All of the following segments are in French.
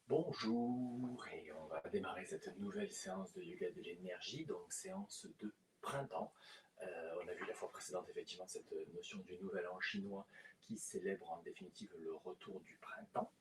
Bonjour, et on va démarrer cette nouvelle séance de yoga de l'énergie, donc séance de printemps. On a vu la fois précédente effectivement cette notion du nouvel an chinois qui célèbre en définitive le retour du printemps.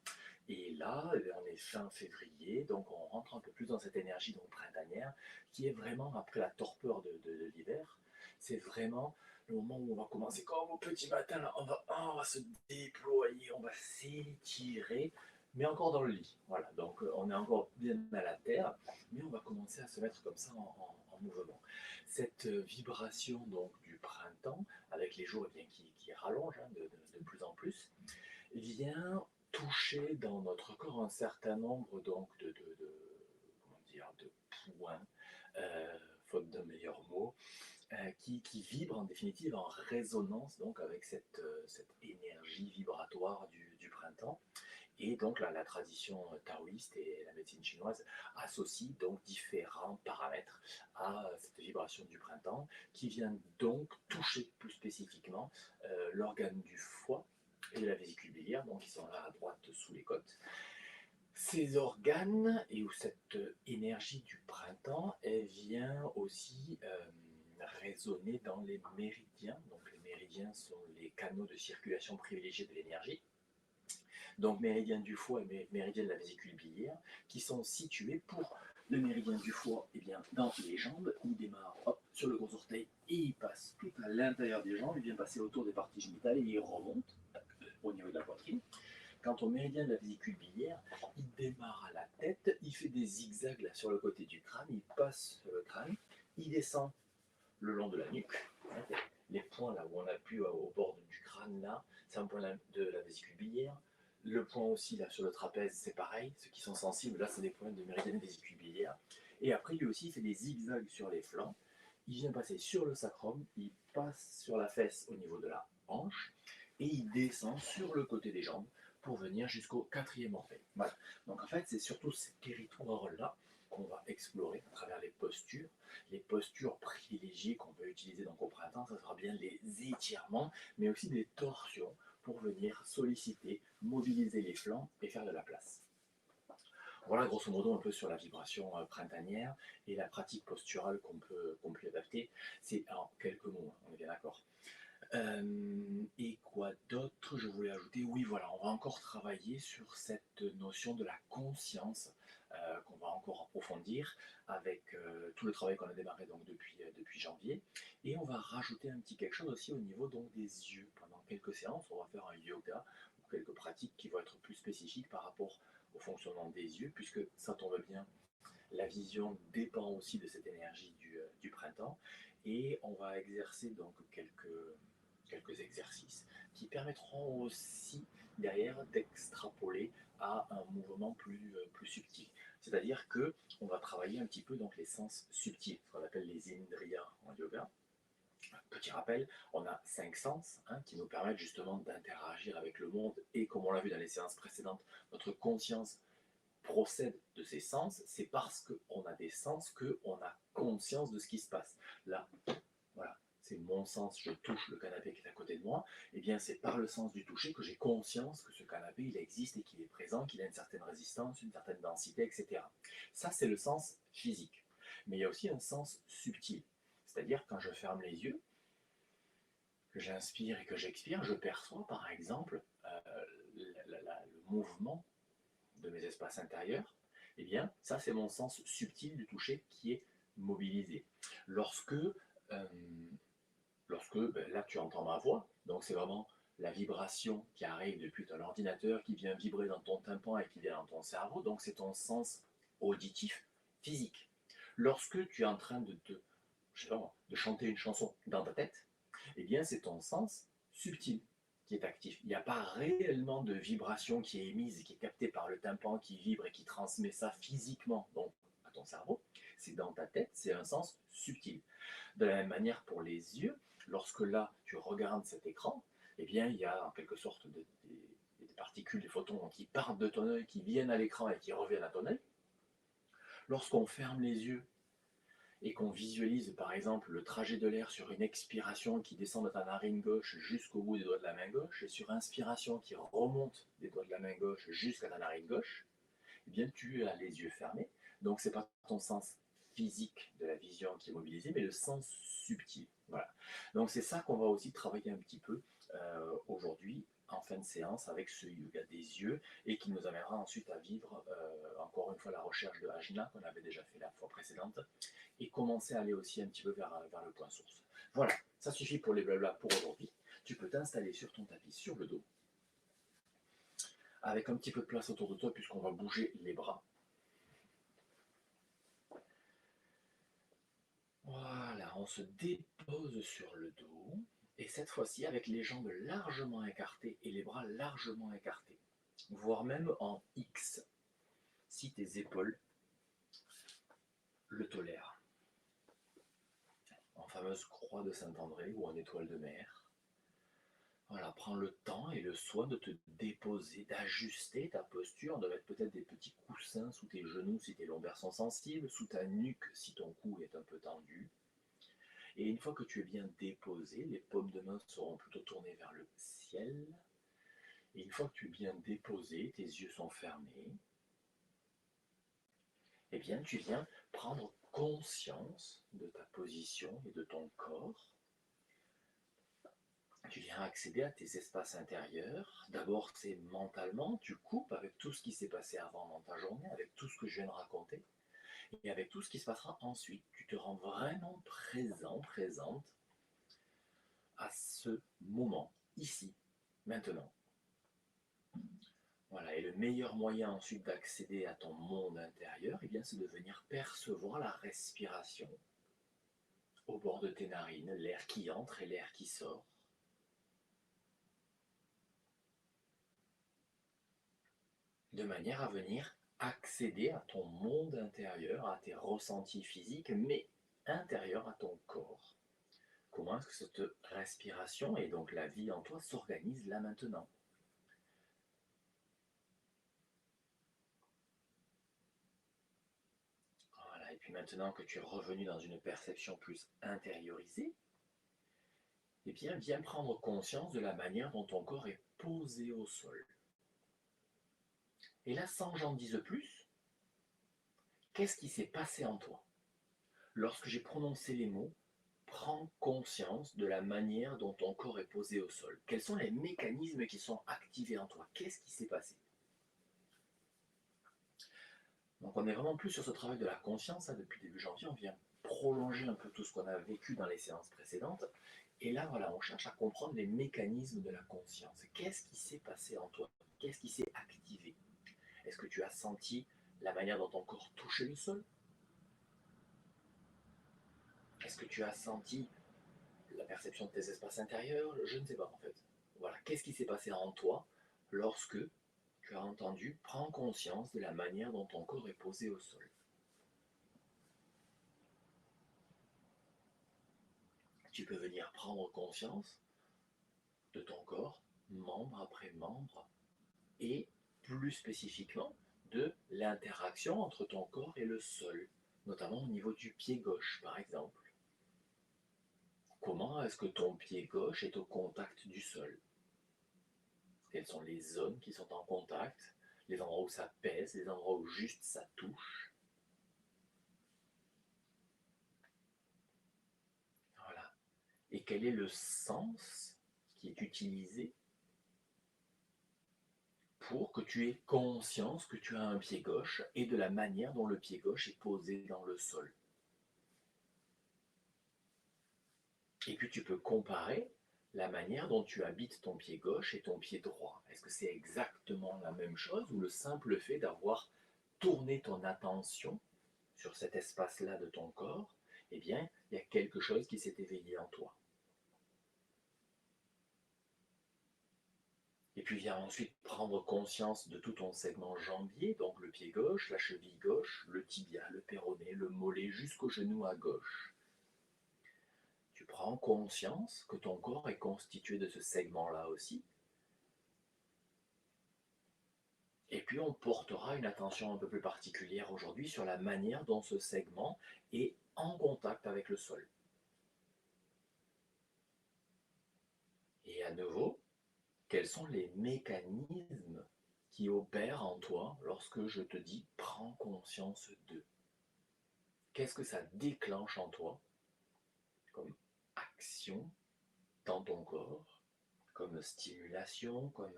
Et là, on est fin février, donc on rentre un peu plus dans cette énergie donc printanière qui est vraiment après la torpeur de l'hiver. C'est vraiment le moment où on va commencer comme au petit matin, là, on va se déployer, on va s'étirer, mais encore dans le lit. Voilà, donc on est encore bien à la terre, mais on va commencer à se mettre comme ça en mouvement. Cette vibration donc du printemps, avec les jours eh bien, qui rallongent de plus en plus, vient toucher dans notre corps un certain nombre donc comment dire, de points, faute d'un meilleur mot, qui vibrent en définitive en résonance donc avec cette énergie vibratoire du printemps. Et donc la tradition taoïste et la médecine chinoise associent donc différents paramètres à cette vibration du printemps qui vient donc toucher plus spécifiquement l'organe du foie et de la vésicule biliaire, donc ils sont là à droite sous les côtes. Ces organes et où cette énergie du printemps, elle vient aussi résonner dans les méridiens. Donc les méridiens sont les canaux de circulation privilégiés de l'énergie. Donc méridien du foie et méridien de la vésicule biliaire, qui sont situés pour le méridien du foie eh bien, dans les jambes. Il démarre hop, sur le gros orteil et il passe tout à l'intérieur des jambes, il vient passer autour des parties génitales et il remonte au niveau de la poitrine. Quant au méridien de la vésicule biliaire, il démarre à la tête, il fait des zigzags là, sur le côté du crâne, il passe sur le crâne, il descend le long de la nuque. Les points là où on appuie au bord du crâne là, c'est un point de la vésicule biliaire. Le point aussi là sur le trapèze, c'est pareil. Ceux qui sont sensibles, là, c'est des points de méridien vésicule biliaire. Et après, lui aussi, il fait des zigzags sur les flancs. Il vient passer sur le sacrum, il passe sur la fesse au niveau de la hanche et il descend sur le côté des jambes pour venir jusqu'au quatrième orteil. Voilà. Donc en fait, c'est surtout ces territoires-là qu'on va explorer à travers les postures privilégiées qu'on peut utiliser donc au printemps, ça sera bien les étirements, mais aussi des torsions pour venir solliciter, mobiliser les flancs et faire de la place. Voilà grosso modo un peu sur la vibration printanière et la pratique posturale qu'on peut adapter. C'est en quelques mots, on est bien d'accord. Et quoi d'autre je voulais ajouter? Oui, voilà, on va encore travailler sur cette notion de la conscience qu'on va encore approfondir avec tout le travail qu'on a démarré donc depuis janvier. Et on va rajouter un petit quelque chose aussi au niveau donc des yeux. Pendant quelques séances, on va faire un yoga ou quelques pratiques qui vont être plus spécifiques par rapport au fonctionnement des yeux, puisque ça tombe bien, la vision dépend aussi de cette énergie du printemps. Et on va exercer donc quelques exercices qui permettront aussi derrière d'extrapoler à un mouvement plus subtil. C'est-à-dire que on va travailler un petit peu donc les sens subtils, ce qu'on appelle les indriyas en yoga. Petit rappel, on a 5 sens qui nous permettent justement d'interagir avec le monde et comme on l'a vu dans les séances précédentes, notre conscience procède de ces sens, c'est parce qu'on a des sens qu'on a conscience de ce qui se passe. Là, voilà, c'est mon sens, je touche le canapé qui est à côté de moi, et bien c'est par le sens du toucher que j'ai conscience que ce canapé, il existe et qu'il est présent, qu'il a une certaine résistance, une certaine densité, etc. Ça, c'est le sens physique. Mais il y a aussi un sens subtil. C'est-à-dire quand je ferme les yeux, que j'inspire et que j'expire, je perçois par exemple le mouvement de mes espaces intérieurs, eh bien, ça, c'est mon sens subtil du toucher qui est mobilisé. Lorsque, là, tu entends ma voix, donc c'est vraiment la vibration qui arrive depuis ton ordinateur, qui vient vibrer dans ton tympan et qui vient dans ton cerveau, donc c'est ton sens auditif physique. Lorsque tu es en train je sais pas, de chanter une chanson dans ta tête, eh bien, c'est ton sens subtil qui est actif. Il n'y a pas réellement de vibration qui est émise, qui est captée par le tympan, qui vibre et qui transmet ça physiquement donc, à ton cerveau. C'est dans ta tête, c'est un sens subtil. De la même manière pour les yeux, lorsque là, tu regardes cet écran, eh bien, il y a en quelque sorte des particules, des photons qui partent de ton œil, qui viennent à l'écran et qui reviennent à ton œil. Lorsqu'on ferme les yeux et qu'on visualise par exemple le trajet de l'air sur une expiration qui descend de ta narine gauche jusqu'au bout des doigts de la main gauche et sur inspiration qui remonte des doigts de la main gauche jusqu'à ta narine gauche, eh bien tu as les yeux fermés. Donc c'est pas ton sens physique de la vision qui est mobilisé, mais le sens subtil. Voilà. Donc c'est ça qu'on va aussi travailler un petit peu aujourd'hui en fin de séance avec ce yoga des yeux et qui nous amènera ensuite à vivre encore une fois la recherche de Ajna qu'on avait déjà fait la fois précédente et commencer à aller aussi un petit peu vers le point source. Voilà, ça suffit pour les blabla pour aujourd'hui. Tu peux t'installer sur ton tapis, sur le dos, avec un petit peu de place autour de toi puisqu'on va bouger les bras. Voilà, on se dépose sur le dos et cette fois-ci avec les jambes largement écartées et les bras largement écartés, voire même en X si tes épaules le tolèrent. En fameuse croix de Saint-André ou en étoile de mer. Voilà, prends le temps et le soin de te déposer, d'ajuster ta posture, de mettre peut-être des petits coussins sous tes genoux si tes lombaires sont sensibles, sous ta nuque si ton cou est un peu tendu. Et une fois que tu es bien déposé, les paumes de main seront plutôt tournées vers le ciel. Et une fois que tu es bien déposé, tes yeux sont fermés, eh bien tu viens prendre conscience de ta position et de ton corps. Tu viens accéder à tes espaces intérieurs. D'abord, c'est mentalement, tu coupes avec tout ce qui s'est passé avant dans ta journée, avec tout ce que je viens de raconter, et avec tout ce qui se passera ensuite. Tu te rends vraiment présent, présente à ce moment, ici, maintenant. Voilà, et le meilleur moyen ensuite d'accéder à ton monde intérieur, eh bien, c'est de venir percevoir la respiration au bord de tes narines, l'air qui entre et l'air qui sort. De manière à venir accéder à ton monde intérieur, à tes ressentis physiques, mais intérieurs à ton corps. Comment est-ce que cette respiration et donc la vie en toi s'organise là maintenant? Voilà, et puis maintenant que tu es revenu dans une perception plus intériorisée, eh bien, viens prendre conscience de la manière dont ton corps est posé au sol. Et là, sans que j'en dise plus, qu'est-ce qui s'est passé en toi? Lorsque j'ai prononcé les mots, prends conscience de la manière dont ton corps est posé au sol. Quels sont les mécanismes qui sont activés en toi? Qu'est-ce qui s'est passé? Donc on est vraiment plus sur ce travail de la conscience, hein, depuis début janvier, on vient prolonger un peu tout ce qu'on a vécu dans les séances précédentes. Et là, voilà, on cherche à comprendre les mécanismes de la conscience. Qu'est-ce qui s'est passé en toi? Qu'est-ce qui s'est activé? Est-ce que tu as senti la manière dont ton corps touchait le sol? Est-ce que tu as senti la perception de tes espaces intérieurs? Je ne sais pas en fait. Voilà, qu'est-ce qui s'est passé en toi lorsque tu as entendu prends conscience de la manière dont ton corps est posé au sol? Tu peux venir prendre conscience de ton corps, membre après membre, et plus spécifiquement de l'interaction entre ton corps et le sol, notamment au niveau du pied gauche par exemple. Comment est-ce que ton pied gauche est au contact du sol? Quelles sont les zones qui sont en contact? Les endroits où ça pèse, les endroits où juste ça touche? Voilà. Et quel est le sens qui est utilisé pour que tu aies conscience que tu as un pied gauche et de la manière dont le pied gauche est posé dans le sol? Et puis tu peux comparer la manière dont tu habites ton pied gauche et ton pied droit. Est-ce que c'est exactement la même chose ou le simple fait d'avoir tourné ton attention sur cet espace-là de ton corps, eh bien, il y a quelque chose qui s'est éveillé en toi. Et puis viens ensuite prendre conscience de tout ton segment jambier, donc le pied gauche, la cheville gauche, le tibia, le péroné, le mollet jusqu'au genou à gauche. Tu prends conscience que ton corps est constitué de ce segment-là aussi. Et puis on portera une attention un peu plus particulière aujourd'hui sur la manière dont ce segment est en contact avec le sol. Et à nouveau, quels sont les mécanismes qui opère en toi lorsque je te dis prends conscience de. Qu'est-ce que ça déclenche en toi comme action dans ton corps, comme stimulation, comme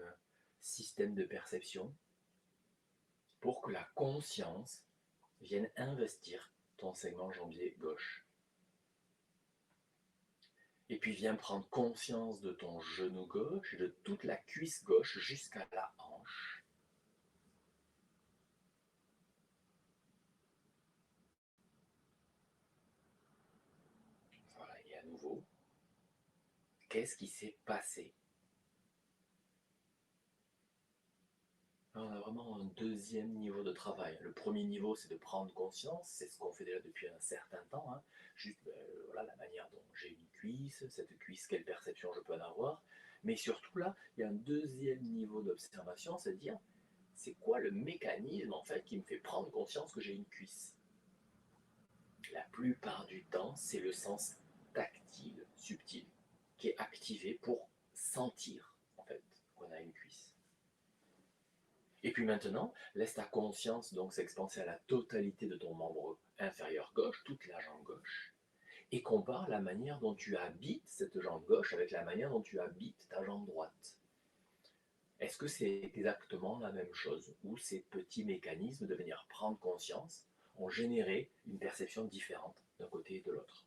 système de perception, pour que la conscience vienne investir ton segment jambier gauche. Et puis viens prendre conscience de ton genou gauche et de toute la cuisse gauche jusqu'à la hanche. Voilà, et à nouveau, qu'est-ce qui s'est passé? Là, on a vraiment un deuxième niveau de travail. Le premier niveau, c'est de prendre conscience, c'est ce qu'on fait déjà depuis un certain temps, hein. Juste voilà, la manière dont j'ai une cuisse, cette cuisse, quelle perception je peux en avoir. Mais surtout là, il y a un deuxième niveau d'observation, c'est-à-dire, c'est quoi le mécanisme en fait qui me fait prendre conscience que j'ai une cuisse? La plupart du temps, c'est le sens tactile, subtil, qui est activé pour sentir en fait qu'on a une cuisse. Et puis maintenant, laisse ta conscience donc s'expanser à la totalité de ton membre inférieur gauche, toute la jambe gauche, et compare la manière dont tu habites cette jambe gauche avec la manière dont tu habites ta jambe droite. Est-ce que c'est exactement la même chose, ou ces petits mécanismes de venir prendre conscience ont généré une perception différente d'un côté et de l'autre?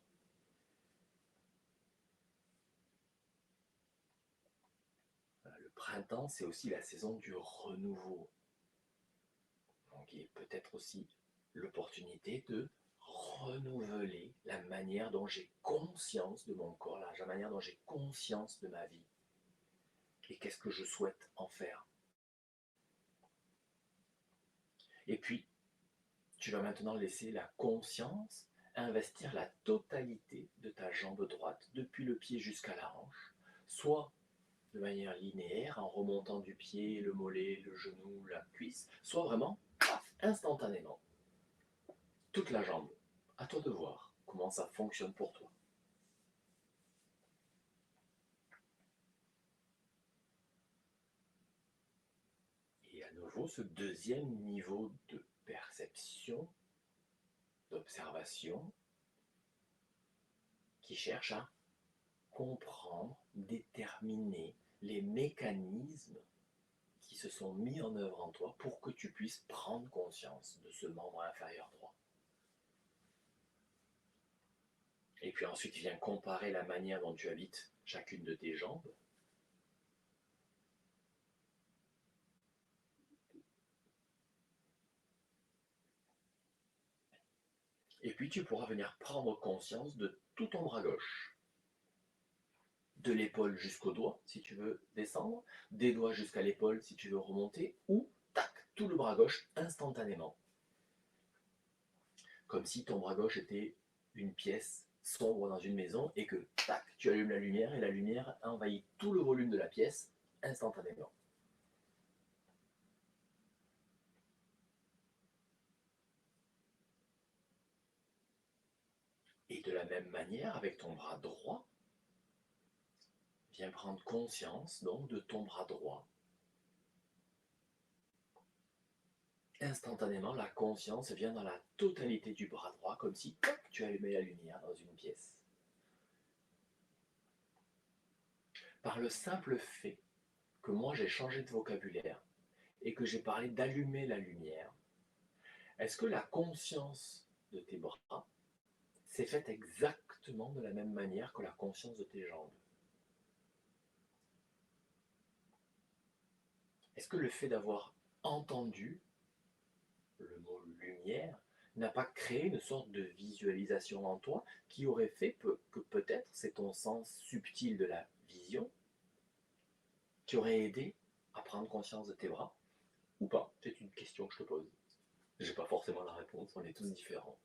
Le printemps, c'est aussi la saison du renouveau. Donc il est peut-être aussi l'opportunité de renouveler la manière dont j'ai conscience de mon corps, la manière dont j'ai conscience de ma vie. Et qu'est-ce que je souhaite en faire? Et puis, tu vas maintenant laisser la conscience investir la totalité de ta jambe droite, depuis le pied jusqu'à la hanche, soit de manière linéaire, en remontant du pied, le mollet, le genou, la cuisse, soit vraiment, paf, instantanément, toute la jambe. À toi de voir comment ça fonctionne pour toi. Et à nouveau, ce deuxième niveau de perception, d'observation, qui cherche à comprendre, déterminer les mécanismes qui se sont mis en œuvre en toi pour que tu puisses prendre conscience de ce membre inférieur droit. Et puis ensuite, viens comparer la manière dont tu habites chacune de tes jambes. Et puis tu pourras venir prendre conscience de tout ton bras gauche. De l'épaule jusqu'au doigt, si tu veux descendre, des doigts jusqu'à l'épaule, si tu veux remonter, ou, tac, tout le bras gauche instantanément. Comme si ton bras gauche était une pièce sombre dans une maison et que, tac, tu allumes la lumière et la lumière envahit tout le volume de la pièce instantanément. Et de la même manière, avec ton bras droit, viens prendre conscience donc de ton bras droit. Instantanément, la conscience vient dans la totalité du bras droit, comme si tac, tu allumais la lumière dans une pièce. Par le simple fait que moi j'ai changé de vocabulaire et que j'ai parlé d'allumer la lumière, est-ce que la conscience de tes bras s'est faite exactement de la même manière que la conscience de tes jambes? Est-ce que le fait d'avoir entendu le mot lumière n'a pas créé une sorte de visualisation en toi qui aurait fait que peut-être c'est ton sens subtil de la vision qui aurait aidé à prendre conscience de tes bras ou pas? C'est une question que je te pose. J'ai pas forcément la réponse, on est tous différents.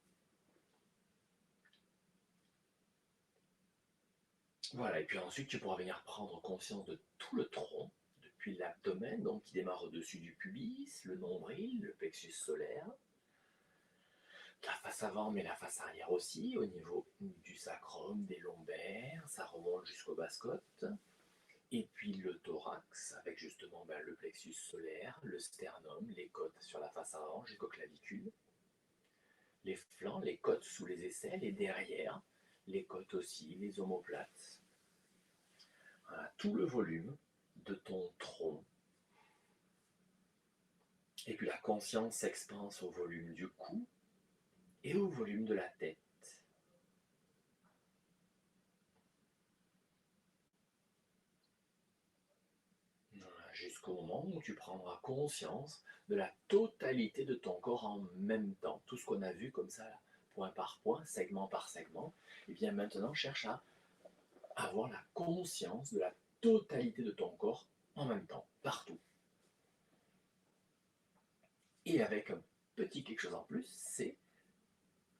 Voilà, et puis ensuite tu pourras venir prendre conscience de tout le tronc, depuis l'abdomen, donc qui démarre au-dessus du pubis, le nombril, le plexus solaire, la face avant mais la face arrière aussi, au niveau du sacrum, des lombaires, ça remonte jusqu'aux basses-côtes, Et puis le thorax, avec justement le plexus solaire, le sternum, les côtes sur la face avant jusqu'aux clavicules, les flancs, les côtes sous les aisselles et derrière, les côtes aussi, les omoplates. Voilà, tout le volume de ton tronc. Et puis la conscience s'expanse au volume du cou et au volume de la tête. Voilà, jusqu'au moment où tu prendras conscience de la totalité de ton corps en même temps. Tout ce qu'on a vu comme ça, point par point, segment par segment, et bien maintenant cherche à avoir la conscience de la totalité de ton corps en même temps, partout. Et avec un petit quelque chose en plus, c'est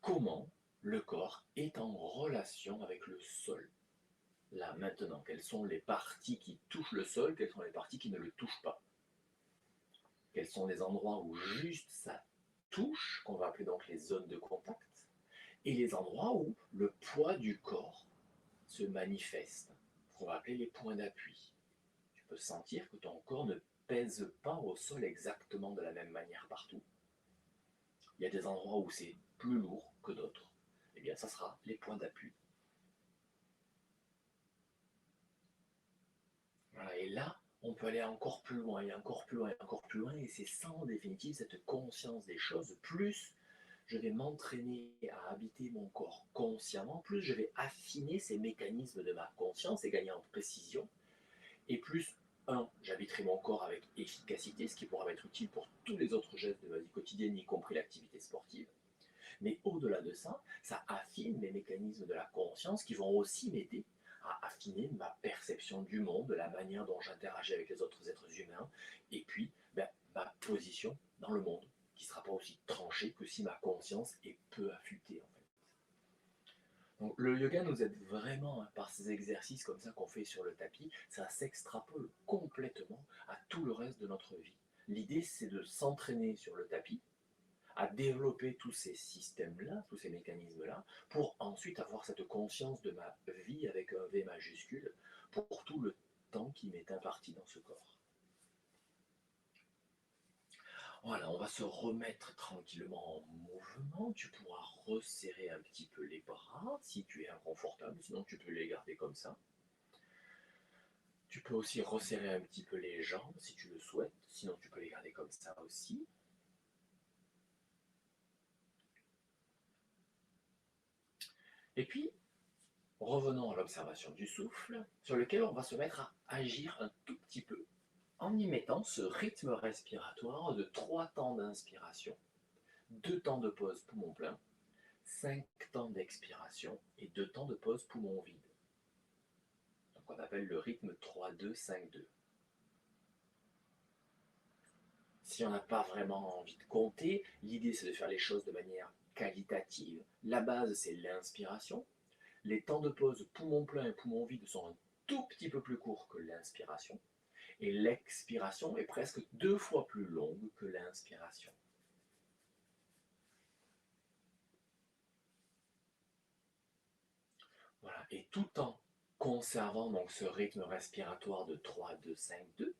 comment le corps est en relation avec le sol. Là, maintenant, quelles sont les parties qui touchent le sol, quelles sont les parties qui ne le touchent pas. Quels sont les endroits où juste ça touche, qu'on va appeler donc les zones de contact, et les endroits où le poids du corps se manifeste, qu'on va appeler les points d'appui. Tu peux sentir que ton corps ne pèse pas au sol exactement de la même manière partout. Il y a des endroits où c'est plus lourd que d'autres. Eh bien, ça sera les points d'appui. Voilà, et là, on peut aller encore plus loin, et encore plus loin, et encore plus loin, et c'est ça en définitive cette conscience des choses. Plus je vais m'entraîner à habiter mon corps consciemment, plus je vais affiner ces mécanismes de ma conscience et gagner en précision, et plus, j'habiterai mon corps avec efficacité, ce qui pourra m'être utile pour tous les autres gestes de ma vie quotidienne, y compris l'activité sportive. Mais au-delà de ça, ça affine les mécanismes de la conscience qui vont aussi m'aider à affiner ma perception du monde, la manière dont j'interagis avec les autres êtres humains, et puis ma position dans le monde, qui ne sera pas aussi tranchée que si ma conscience est peu affûtée en fait. Donc, le yoga nous aide vraiment par ces exercices comme ça qu'on fait sur le tapis, ça s'extrapole complètement à tout le reste de notre vie. L'idée c'est de s'entraîner sur le tapis, à développer tous ces systèmes-là, tous ces mécanismes-là, pour ensuite avoir cette conscience de ma vie avec un V majuscule pour tout le temps qui m'est imparti dans ce corps. Voilà, on va se remettre tranquillement en mouvement. Tu pourras resserrer un petit peu les bras si tu es inconfortable, sinon tu peux les garder comme ça. Tu peux aussi resserrer un petit peu les jambes si tu le souhaites, sinon tu peux les garder comme ça aussi. Et puis, revenons à l'observation du souffle, sur lequel on va se mettre à agir un tout petit peu en y mettant ce rythme respiratoire de 3 temps d'inspiration, 2 temps de pause poumon plein, 5 temps d'expiration et 2 temps de pause poumon vide. Donc on appelle le rythme 3-2-5-2. Si on n'a pas vraiment envie de compter, l'idée c'est de faire les choses de manière qualitative. La base c'est l'inspiration. Les temps de pause poumon plein et poumon vide sont un tout petit peu plus courts que l'inspiration. Et l'expiration est presque 2 fois plus longue que l'inspiration. Voilà. Et tout en conservant donc ce rythme respiratoire de 3-2-5-2,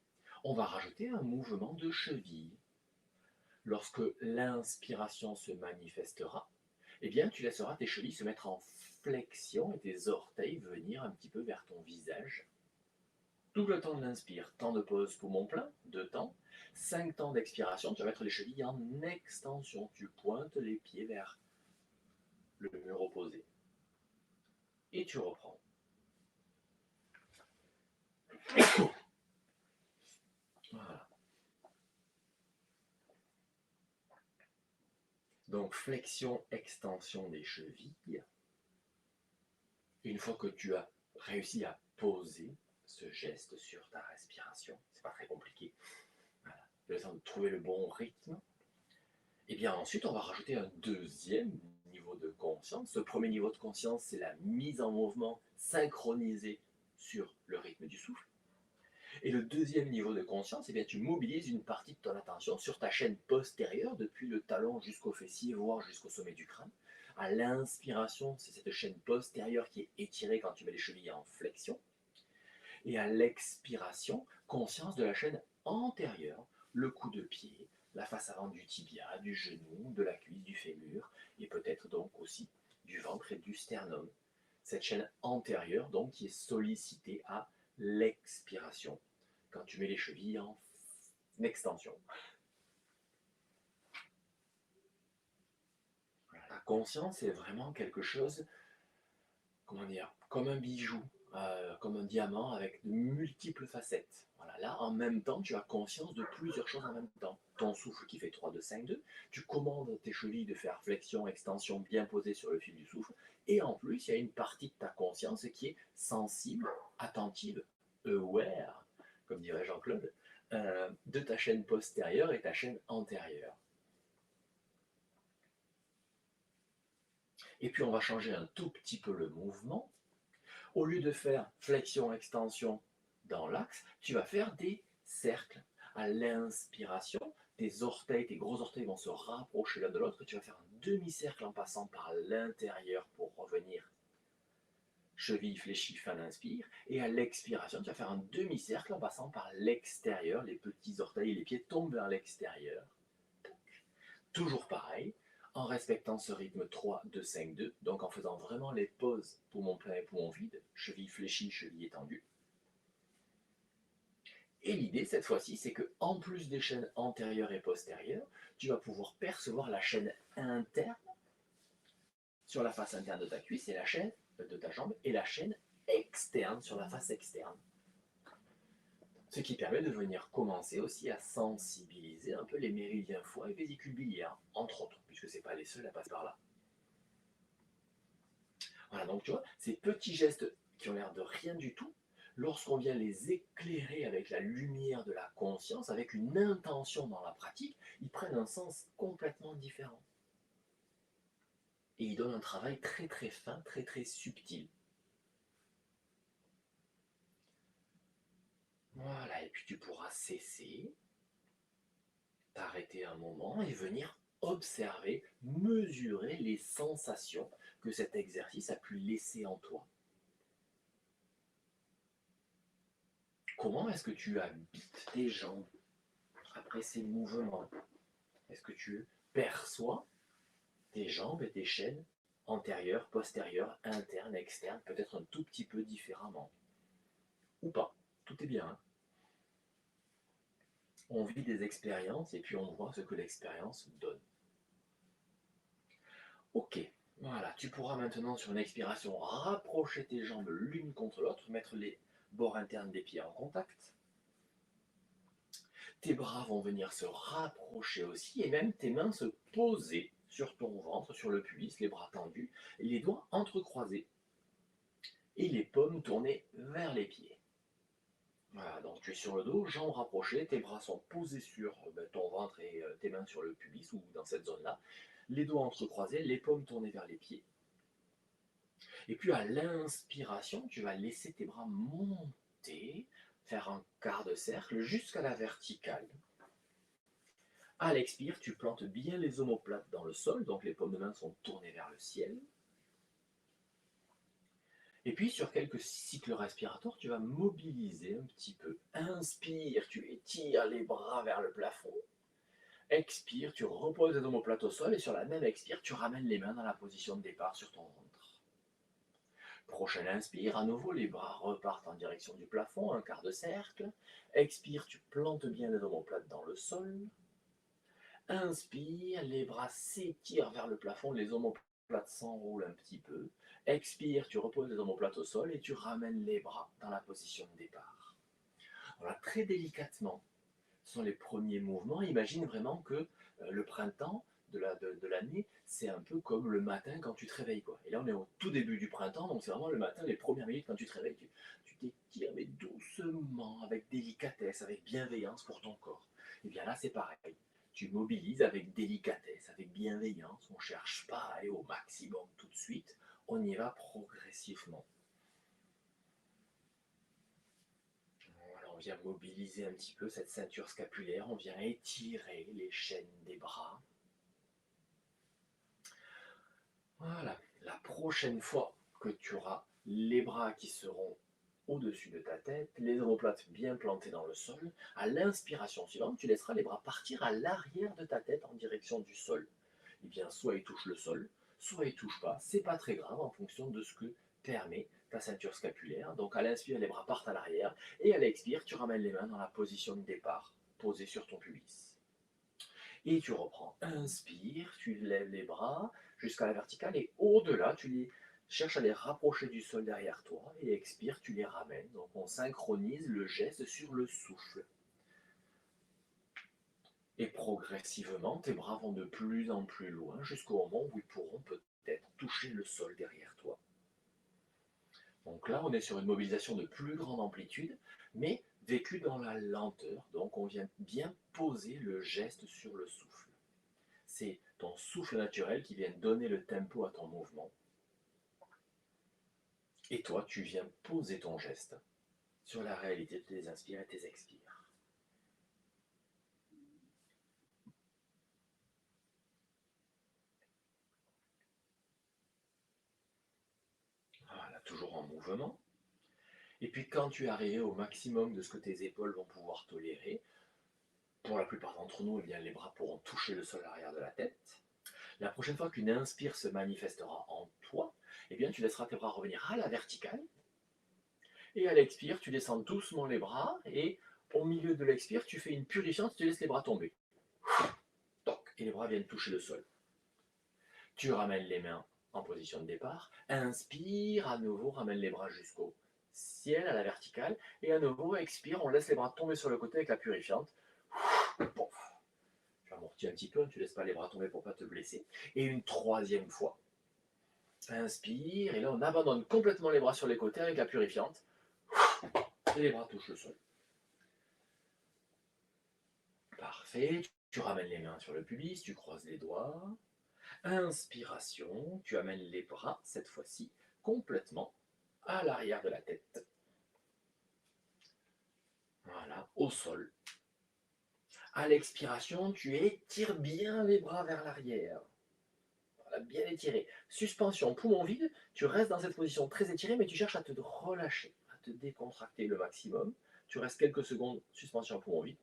on va rajouter un mouvement de cheville. Lorsque l'inspiration se manifestera, eh bien, tu laisseras tes chevilles se mettre en flexion et tes orteils venir un petit peu vers ton visage. Tout le temps de l'inspire, temps de pause poumon plein, 2 temps. 5 temps d'expiration, tu vas mettre les chevilles en extension. Tu pointes les pieds vers le mur opposé. Et tu reprends. Voilà. Donc flexion, extension des chevilles. Une fois que tu as réussi à poser ce geste sur ta respiration, c'est pas très compliqué. Voilà. Le temps de trouver le bon rythme. Et bien ensuite, on va rajouter un deuxième niveau de conscience. Ce premier niveau de conscience, c'est la mise en mouvement synchronisée sur le rythme du souffle. Et le deuxième niveau de conscience, eh bien, tu mobilises une partie de ton attention sur ta chaîne postérieure, depuis le talon jusqu'au fessier, voire jusqu'au sommet du crâne. À l'inspiration, c'est cette chaîne postérieure qui est étirée quand tu mets les chevilles en flexion. Et à l'expiration, conscience de la chaîne antérieure, le cou de pied, la face avant du tibia, du genou, de la cuisse, du fémur, et peut-être donc aussi du ventre et du sternum. Cette chaîne antérieure, donc, qui est sollicitée à l'expiration, quand tu mets les chevilles en extension. La conscience est vraiment quelque chose, comment dire, comme un bijou, comme un diamant avec de multiples facettes. Voilà, là, en même temps, tu as conscience de plusieurs choses en même temps. Ton souffle qui fait 3, 2, 5, 2, tu commandes tes chevilles de faire flexion, extension bien posée sur le fil du souffle, et en plus, il y a une partie de ta conscience qui est sensible, attentive, aware, comme dirait Jean-Claude, de ta chaîne postérieure et ta chaîne antérieure. Et puis on va changer un tout petit peu le mouvement. Au lieu de faire flexion-extension dans l'axe, tu vas faire des cercles. À l'inspiration, tes orteils, tes gros orteils vont se rapprocher l'un de l'autre. Tu vas faire un demi-cercle en passant par l'intérieur pour revenir cheville fléchie fin d'inspire. Et à l'expiration, tu vas faire un demi-cercle en passant par l'extérieur. Les petits orteils et les pieds tombent vers l'extérieur. Toujours pareil, en respectant ce rythme 3, 2, 5, 2, donc en faisant vraiment les pauses poumon plein et poumon vide, cheville fléchie, cheville étendue. Et l'idée cette fois-ci, c'est que en plus des chaînes antérieures et postérieures, tu vas pouvoir percevoir la chaîne interne sur la face interne de ta cuisse et la chaîne de ta jambe et la chaîne externe sur la face externe. Ce qui permet de venir commencer aussi à sensibiliser un peu les méridiens foie et vésicules biliaires, entre autres, puisque ce n'est pas les seuls à passer par là. Voilà, donc tu vois, ces petits gestes qui ont l'air de rien du tout, lorsqu'on vient les éclairer avec la lumière de la conscience, avec une intention dans la pratique, ils prennent un sens complètement différent. Et ils donnent un travail très très fin, très très subtil. Voilà, et puis tu pourras cesser, t'arrêter un moment et venir observer, mesurer les sensations que cet exercice a pu laisser en toi. Comment est-ce que tu habites tes jambes après ces mouvements? Est-ce que tu perçois tes jambes et tes chaînes antérieures, postérieures, internes, externes, peut-être un tout petit peu différemment? Ou pas? Tout est bien, hein. On vit des expériences et puis on voit ce que l'expérience donne. Ok, voilà, tu pourras maintenant sur une expiration rapprocher tes jambes l'une contre l'autre, mettre les bords internes des pieds en contact. Tes bras vont venir se rapprocher aussi et même tes mains se poser sur ton ventre, sur le pubis, les bras tendus, et les doigts entrecroisés et les paumes tournées vers les pieds. Voilà, donc tu es sur le dos, jambes rapprochées, tes bras sont posés sur ton ventre et tes mains sur le pubis ou dans cette zone-là. Les doigts entrecroisés, les paumes tournées vers les pieds. Et puis à l'inspiration, tu vas laisser tes bras monter, faire un quart de cercle jusqu'à la verticale. À l'expire, tu plantes bien les omoplates dans le sol, donc les paumes de main sont tournées vers le ciel. Et puis sur quelques cycles respiratoires, tu vas mobiliser un petit peu. Inspire, tu étires les bras vers le plafond. Expire, tu reposes les omoplates au sol et sur la même expire, tu ramènes les mains dans la position de départ sur ton ventre. Prochaine inspire, à nouveau les bras repartent en direction du plafond, un quart de cercle. Expire, tu plantes bien les omoplates dans le sol. Inspire, les bras s'étirent vers le plafond, les omoplates s'enroulent un petit peu. Expire, tu reposes les omoplates au sol et tu ramènes les bras dans la position de départ. Voilà, très délicatement, ce sont les premiers mouvements. Imagine vraiment que le printemps de l'année, c'est un peu comme le matin quand tu te réveilles, quoi. Et là, on est au tout début du printemps, donc c'est vraiment le matin, les premières minutes quand tu te réveilles, tu t'étires, mais doucement, avec délicatesse, avec bienveillance pour ton corps. Et bien là, c'est pareil. Tu mobilises avec délicatesse, avec bienveillance. On ne cherche pas à aller au maximum tout de suite. On y va progressivement. Voilà, on vient mobiliser un petit peu cette ceinture scapulaire. On vient étirer les chaînes des bras. Voilà. La prochaine fois que tu auras les bras qui seront au-dessus de ta tête, les omoplates bien plantées dans le sol. À l'inspiration suivante, tu laisseras les bras partir à l'arrière de ta tête en direction du sol. Eh bien, soit ils touchent le sol, soit ils ne touchent pas. C'est pas très grave en fonction de ce que permet ta ceinture scapulaire. Donc, à l'inspire, les bras partent à l'arrière. Et à l'expire, tu ramènes les mains dans la position de départ, posée sur ton pubis. Et tu reprends. Inspire, tu lèves les bras jusqu'à la verticale et au-delà, tu les cherches à les rapprocher du sol derrière toi. Et expire, tu les ramènes. Donc on synchronise le geste sur le souffle. Et progressivement, tes bras vont de plus en plus loin jusqu'au moment où ils pourront peut-être toucher le sol derrière toi. Donc là, on est sur une mobilisation de plus grande amplitude, mais vécue dans la lenteur. Donc on vient bien poser le geste sur le souffle. C'est ton souffle naturel qui vient donner le tempo à ton mouvement. Et toi, tu viens poser ton geste sur la réalité de tes inspires et tes expires. Voilà, toujours en mouvement. Et puis quand tu es arrivé au maximum de ce que tes épaules vont pouvoir tolérer, pour la plupart d'entre nous, eh bien, les bras pourront toucher le sol à l'arrière de la tête. La prochaine fois qu'une inspire se manifestera en toi, eh bien, tu laisseras tes bras revenir à la verticale. Et à l'expire, tu descends doucement les bras et au milieu de l'expire, tu fais une purifiante, tu laisses les bras tomber. Toc, et les bras viennent toucher le sol. Tu ramènes les mains en position de départ. Inspire, à nouveau, ramène les bras jusqu'au ciel, à la verticale. Et à nouveau, expire, on laisse les bras tomber sur le côté avec la purifiante. Pouf. Tu amortis un petit peu, tu ne laisses pas les bras tomber pour ne pas te blesser. Et une troisième fois. Inspire, et là on abandonne complètement les bras sur les côtés avec la purifiante. Et les bras touchent le sol. Parfait. Tu ramènes les mains sur le pubis, tu croises les doigts. Inspiration, tu amènes les bras, cette fois-ci, complètement à l'arrière de la tête. Voilà, au sol. À l'expiration, tu étires bien les bras vers l'arrière. Voilà, bien étiré. Suspension, poumon vide, tu restes dans cette position très étirée, mais tu cherches à te relâcher, à te décontracter le maximum. Tu restes quelques secondes, suspension, poumon vide.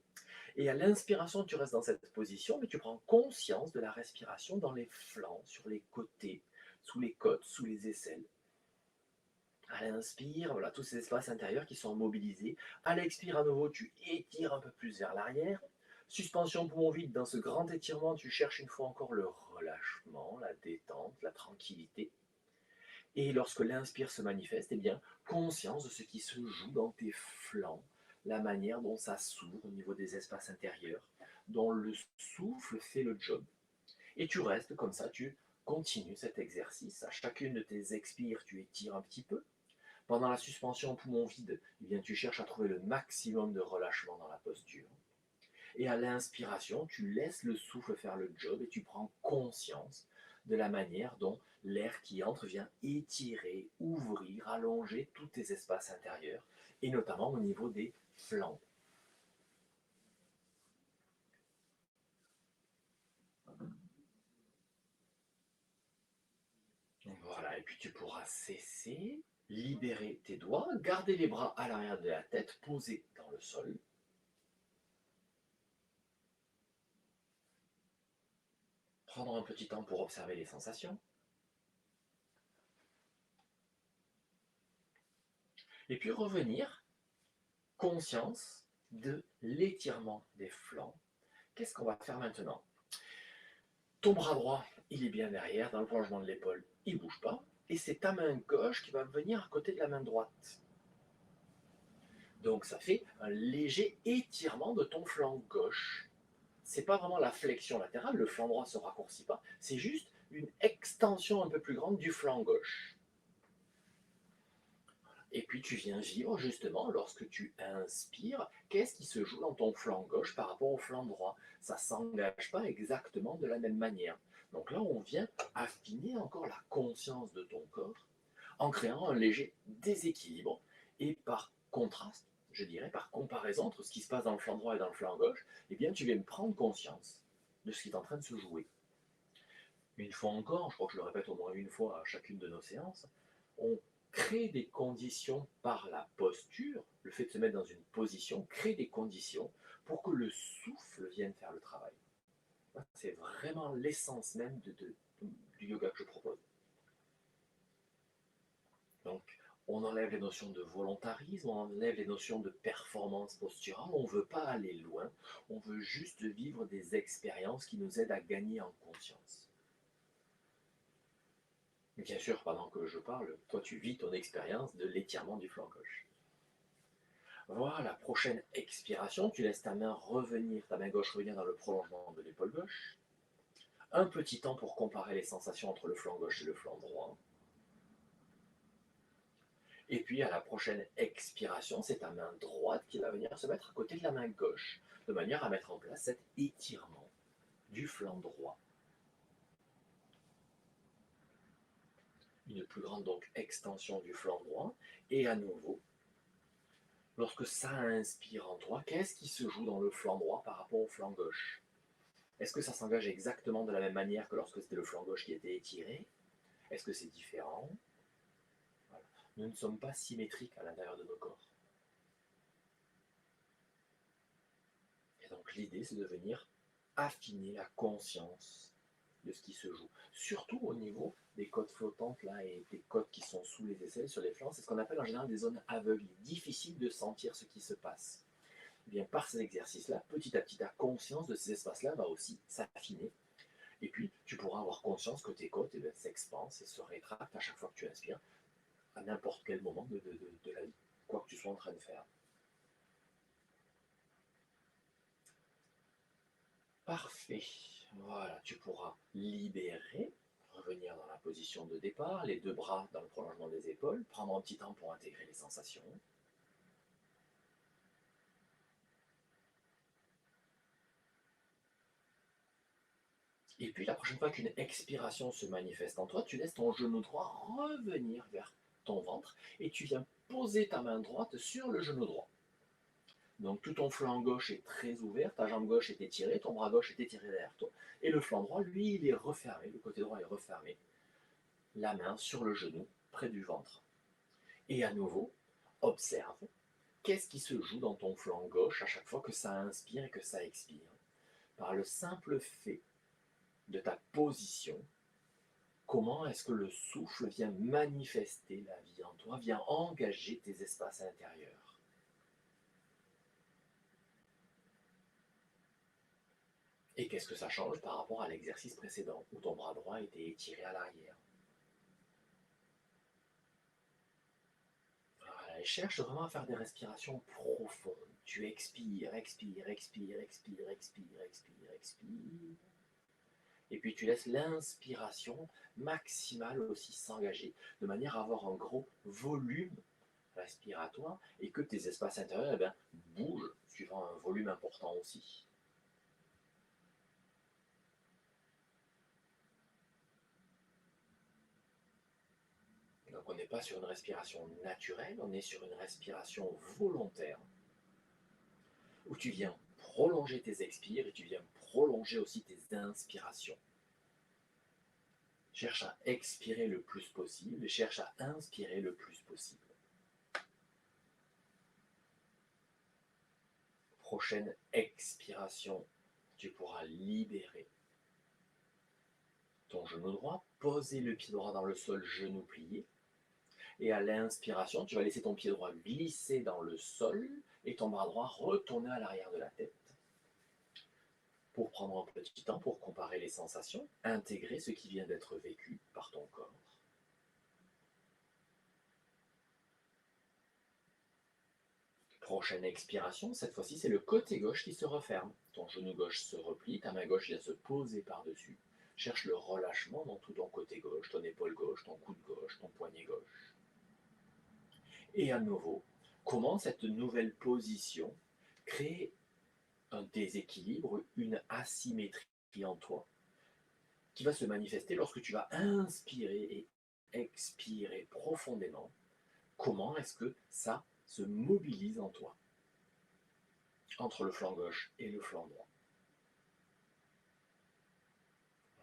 Et à l'inspiration, tu restes dans cette position, mais tu prends conscience de la respiration dans les flancs, sur les côtés, sous les côtes, sous les aisselles. À l'inspire, voilà, tous ces espaces intérieurs qui sont mobilisés. À l'expire, à nouveau, tu étires un peu plus vers l'arrière. Suspension poumon vide, dans ce grand étirement, tu cherches une fois encore le relâchement, la détente, la tranquillité. Et lorsque l'inspire se manifeste, eh bien, conscience de ce qui se joue dans tes flancs, la manière dont ça s'ouvre au niveau des espaces intérieurs, dont le souffle fait le job. Et tu restes comme ça, tu continues cet exercice. À chacune de tes expires, tu étires un petit peu. Pendant la suspension poumon vide, eh bien, tu cherches à trouver le maximum de relâchement dans la posture. Et à l'inspiration, tu laisses le souffle faire le job et tu prends conscience de la manière dont l'air qui entre vient étirer, ouvrir, allonger tous tes espaces intérieurs, et notamment au niveau des flancs. Voilà, et puis tu pourras cesser, libérer tes doigts, garder les bras à l'arrière de la tête, posés dans le sol. Prendre un petit temps pour observer les sensations. Et puis revenir, conscience de l'étirement des flancs. Qu'est-ce qu'on va faire maintenant? Ton bras droit, il est bien derrière, dans le prolongement de l'épaule, il ne bouge pas. Et c'est ta main gauche qui va venir à côté de la main droite. Donc ça fait un léger étirement de ton flanc gauche. C'est pas vraiment la flexion latérale, le flanc droit ne se raccourcit pas, c'est juste une extension un peu plus grande du flanc gauche. Et puis tu viens vivre justement, lorsque tu inspires, qu'est-ce qui se joue dans ton flanc gauche par rapport au flanc droit? Ça ne s'engage pas exactement de la même manière. Donc là, on vient affiner encore la conscience de ton corps en créant un léger déséquilibre. Et par contraste, je dirais, par comparaison entre ce qui se passe dans le flanc droit et dans le flanc gauche, eh bien, tu viens prendre conscience de ce qui est en train de se jouer. Une fois encore, je crois que je le répète au moins une fois à chacune de nos séances, on crée des conditions par la posture, le fait de se mettre dans une position, crée des conditions pour que le souffle vienne faire le travail. C'est vraiment l'essence même du yoga que je propose. Donc, on enlève les notions de volontarisme, on enlève les notions de performance posturale, on ne veut pas aller loin, on veut juste vivre des expériences qui nous aident à gagner en conscience. Bien sûr, pendant que je parle, toi tu vis ton expérience de l'étirement du flanc gauche. Voilà, prochaine expiration, tu laisses ta main revenir, ta main gauche revenir dans le prolongement de l'épaule gauche. Un petit temps pour comparer les sensations entre le flanc gauche et le flanc droit. Et puis à la prochaine expiration, c'est ta main droite qui va venir se mettre à côté de la main gauche, de manière à mettre en place cet étirement du flanc droit. Une plus grande donc extension du flanc droit. Et à nouveau, lorsque ça inspire en toi, qu'est-ce qui se joue dans le flanc droit par rapport au flanc gauche? Est-ce que ça s'engage exactement de la même manière que lorsque c'était le flanc gauche qui était étiré? Est-ce que c'est différent? Voilà. Nous ne sommes pas symétriques à l'intérieur de nos corps. Et donc l'idée, c'est de venir affiner la conscience de ce qui se joue. Surtout au niveau des côtes flottantes là, et des côtes qui sont sous les aisselles, sur les flancs. C'est ce qu'on appelle en général des zones aveugles. Difficile de sentir ce qui se passe. Et bien, par ces exercices-là, petit à petit, ta conscience de ces espaces-là va aussi s'affiner. Et puis, tu pourras avoir conscience que tes côtes s'expansent et se rétractent à chaque fois que tu inspires, à n'importe quel moment de la vie, quoi que tu sois en train de faire. Parfait. Voilà, tu pourras libérer, revenir dans la position de départ, les deux bras dans le prolongement des épaules, prendre un petit temps pour intégrer les sensations. Et puis la prochaine fois qu'une expiration se manifeste en toi, tu laisses ton genou droit revenir vers ton ventre et tu viens poser ta main droite sur le genou droit. Donc tout ton flanc gauche est très ouvert, ta jambe gauche est étirée, ton bras gauche est étiré derrière toi. Et le flanc droit, lui, il est refermé, le côté droit est refermé. La main sur le genou, près du ventre. Et à nouveau, observe qu'est-ce qui se joue dans ton flanc gauche à chaque fois que ça inspire et que ça expire. Par le simple fait de ta position, comment est-ce que le souffle vient manifester la vie en toi, vient engager tes espaces intérieurs. Et qu'est-ce que ça change par rapport à l'exercice précédent, où ton bras droit était étiré à l'arrière. Voilà, et cherche vraiment à faire des respirations profondes. Tu expires, expires, expires, expires, expires, expires, expires. Et puis tu laisses l'inspiration maximale aussi s'engager, de manière à avoir un gros volume respiratoire et que tes espaces intérieurs bougent suivant un volume important aussi. Donc on n'est pas sur une respiration naturelle, on est sur une respiration volontaire, où tu viens prolonger tes expires et tu viens prolonger aussi tes inspirations. Cherche à expirer le plus possible et cherche à inspirer le plus possible. Prochaine expiration, tu pourras libérer ton genou droit, poser le pied droit dans le sol, genou plié. Et à l'inspiration, tu vas laisser ton pied droit glisser dans le sol et ton bras droit retourner à l'arrière de la tête. Pour prendre un petit temps pour comparer les sensations, intégrer ce qui vient d'être vécu par ton corps. Prochaine expiration, cette fois-ci c'est le côté gauche qui se referme. Ton genou gauche se replie, ta main gauche vient se poser par-dessus. Cherche le relâchement dans tout ton côté gauche, ton épaule gauche, ton coude gauche, ton poignet gauche. Et à nouveau, comment cette nouvelle position crée un déséquilibre, une asymétrie en toi, qui va se manifester lorsque tu vas inspirer et expirer profondément. Comment est-ce que ça se mobilise en toi, entre le flanc gauche et le flanc droit.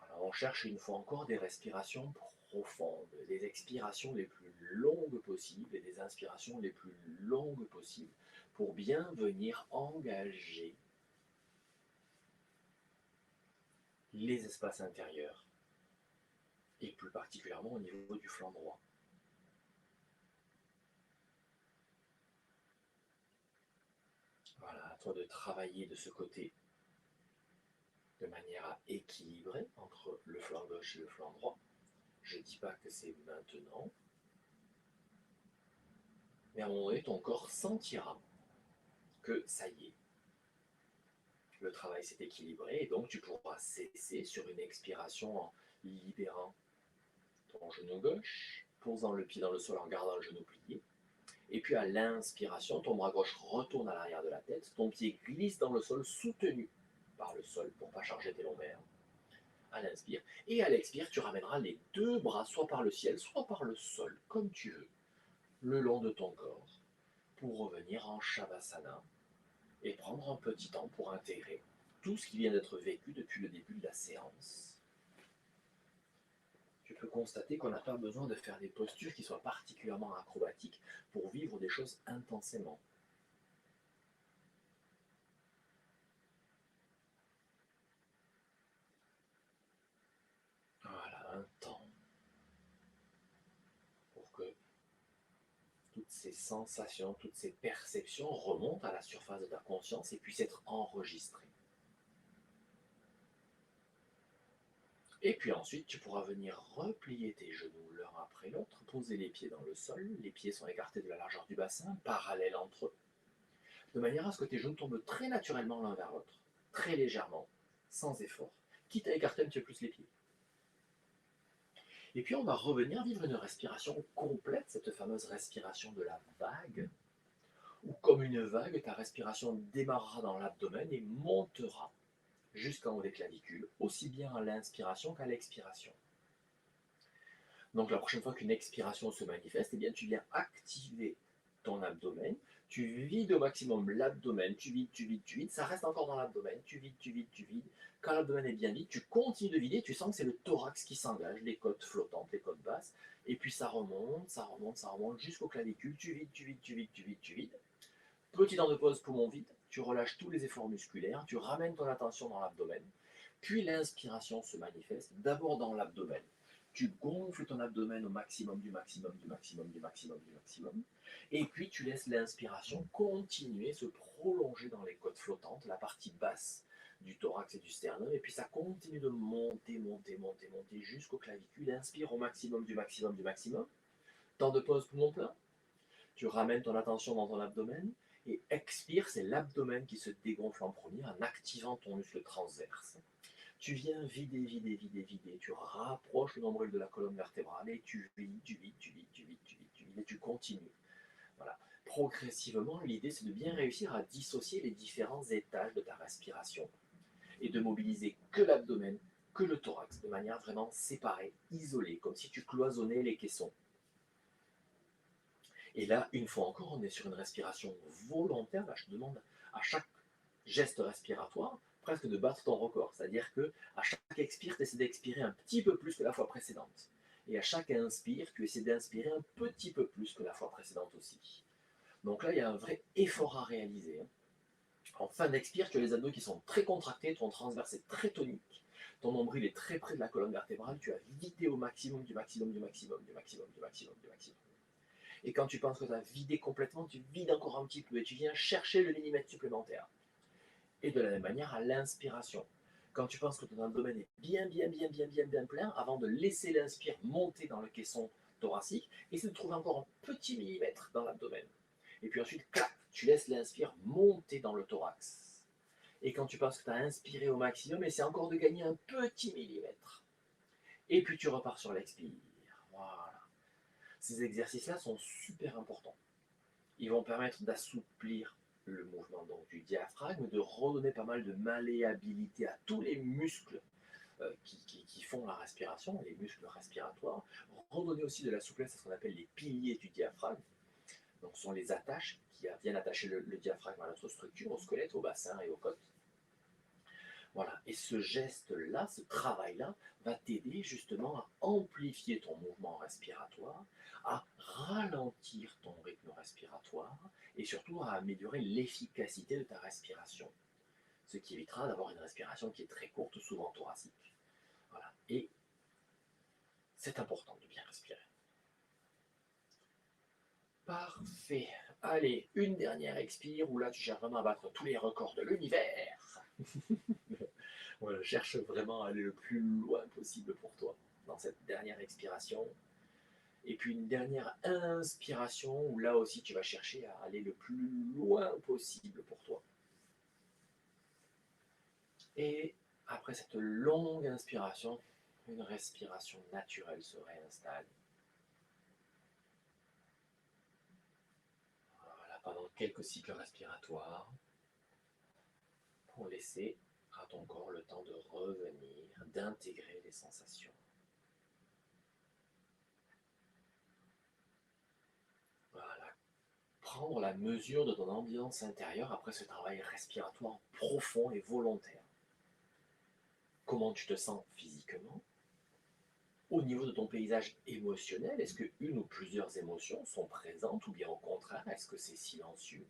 Alors on cherche une fois encore des respirations profondes, des expirations les plus longues possibles et des inspirations les plus longues possibles pour bien venir engager les espaces intérieurs et plus particulièrement au niveau du flanc droit. Voilà, à toi de travailler de ce côté de manière à équilibrer entre le flanc gauche et le flanc droit. Je ne dis pas que c'est maintenant, mais à un moment donné, ton corps sentira que ça y est, le travail s'est équilibré et donc tu pourras cesser sur une expiration en libérant ton genou gauche, posant le pied dans le sol en gardant le genou plié. Et puis à l'inspiration, ton bras gauche retourne à l'arrière de la tête, ton pied glisse dans le sol soutenu par le sol pour ne pas charger tes lombaires. À l'inspire. Et à l'expire, tu ramèneras les deux bras soit par le ciel, soit par le sol, comme tu veux, le long de ton corps, pour revenir en Shavasana et prendre un petit temps pour intégrer tout ce qui vient d'être vécu depuis le début de la séance. Tu peux constater qu'on n'a pas besoin de faire des postures qui soient particulièrement acrobatiques pour vivre des choses intensément. Voilà, un temps pour que toutes ces sensations, toutes ces perceptions remontent à la surface de ta conscience et puissent être enregistrées. Et puis ensuite, tu pourras venir replier tes genoux l'un après l'autre, poser les pieds dans le sol, les pieds sont écartés de la largeur du bassin, parallèles entre eux, de manière à ce que tes genoux tombent très naturellement l'un vers l'autre, très légèrement, sans effort, quitte à écarter un petit peu plus les pieds. Et puis on va revenir vivre une respiration complète, cette fameuse respiration de la vague, où comme une vague, ta respiration démarrera dans l'abdomen et montera jusqu'en haut des clavicules, aussi bien à l'inspiration qu'à l'expiration. Donc la prochaine fois qu'une expiration se manifeste, eh bien, tu viens activer ton abdomen, tu vides au maximum l'abdomen, tu vides, ça reste encore dans l'abdomen, tu vides. Quand l'abdomen est bien vide, tu continues de vider, tu sens que c'est le thorax qui s'engage, les côtes flottantes, les côtes basses, et puis ça remonte jusqu'au clavicule, tu vides. Petit temps de pause, poumon vide, tu relâches tous les efforts musculaires, tu ramènes ton attention dans l'abdomen, puis l'inspiration se manifeste d'abord dans l'abdomen. Tu gonfles ton abdomen au maximum du maximum, et puis tu laisses l'inspiration continuer, se prolonger dans les côtes flottantes, la partie basse du thorax et du sternum, et puis ça continue de monter jusqu'au clavicule. Inspire au maximum du maximum. Temps de pause, poumon plein. Tu ramènes ton attention dans ton abdomen, et expire, c'est l'abdomen qui se dégonfle en premier en activant ton muscle transverse. Tu viens vider, tu rapproches le nombril de la colonne vertébrale et tu vides, et tu continues. Voilà. Progressivement, l'idée c'est de bien réussir à dissocier les différents étages de ta respiration et de mobiliser que l'abdomen, que le thorax, de manière vraiment séparée, isolée, comme si tu cloisonnais les caissons. Et là, une fois encore, on est sur une respiration volontaire. Là, je te demande à chaque geste respiratoire presque de battre ton record. C'est-à-dire que à chaque expire, tu essaies d'expirer un petit peu plus que la fois précédente. Et à chaque inspire, tu essaies d'inspirer un petit peu plus que la fois précédente aussi. Donc là, il y a un vrai effort à réaliser. En fin d'expire, tu as les abdos qui sont très contractés, ton transverse est très tonique, ton nombril est très près de la colonne vertébrale, tu as vidé au maximum du maximum. Et quand tu penses que tu as vidé complètement, tu vides encore un petit peu et tu viens chercher le millimètre supplémentaire. Et de la même manière à l'inspiration. Quand tu penses que ton abdomen est bien plein, avant de laisser l'inspire monter dans le caisson thoracique, essaie de trouver encore un petit millimètre dans l'abdomen. Et puis ensuite, clac, tu laisses l'inspire monter dans le thorax. Et quand tu penses que tu as inspiré au maximum, essaie encore de gagner un petit millimètre. Et puis tu repars sur l'expire. Voilà. Ces exercices-là sont super importants. Ils vont permettre d'assouplir le mouvement donc, du diaphragme, de redonner pas mal de malléabilité à tous les muscles qui font la respiration, les muscles respiratoires, redonner aussi de la souplesse à ce qu'on appelle les piliers du diaphragme. Donc ce sont les attaches qui viennent attacher le diaphragme à notre structure, au squelette, au bassin et aux côtes. Voilà. Et ce geste-là, ce travail-là, va t'aider justement à amplifier ton mouvement respiratoire, à ralentir ton rythme respiratoire et surtout à améliorer l'efficacité de ta respiration. Ce qui évitera d'avoir une respiration qui est très courte, souvent thoracique. Voilà. Et c'est important de bien respirer. Parfait. Allez, une dernière expire où là tu cherches vraiment à battre tous les records de l'univers. Voilà, cherche vraiment à aller le plus loin possible pour toi dans cette dernière expiration. Et puis une dernière inspiration où là aussi tu vas chercher à aller le plus loin possible pour toi. Et après cette longue inspiration, une respiration naturelle se réinstalle. Voilà, pendant quelques cycles respiratoires, pour laisser à ton corps le temps de revenir, d'intégrer les sensations. Voilà, prendre la mesure de ton ambiance intérieure après ce travail respiratoire profond et volontaire. Comment tu te sens physiquement? Au niveau de ton paysage émotionnel, est-ce que une ou plusieurs émotions sont présentes ou bien au contraire, est-ce que c'est silencieux?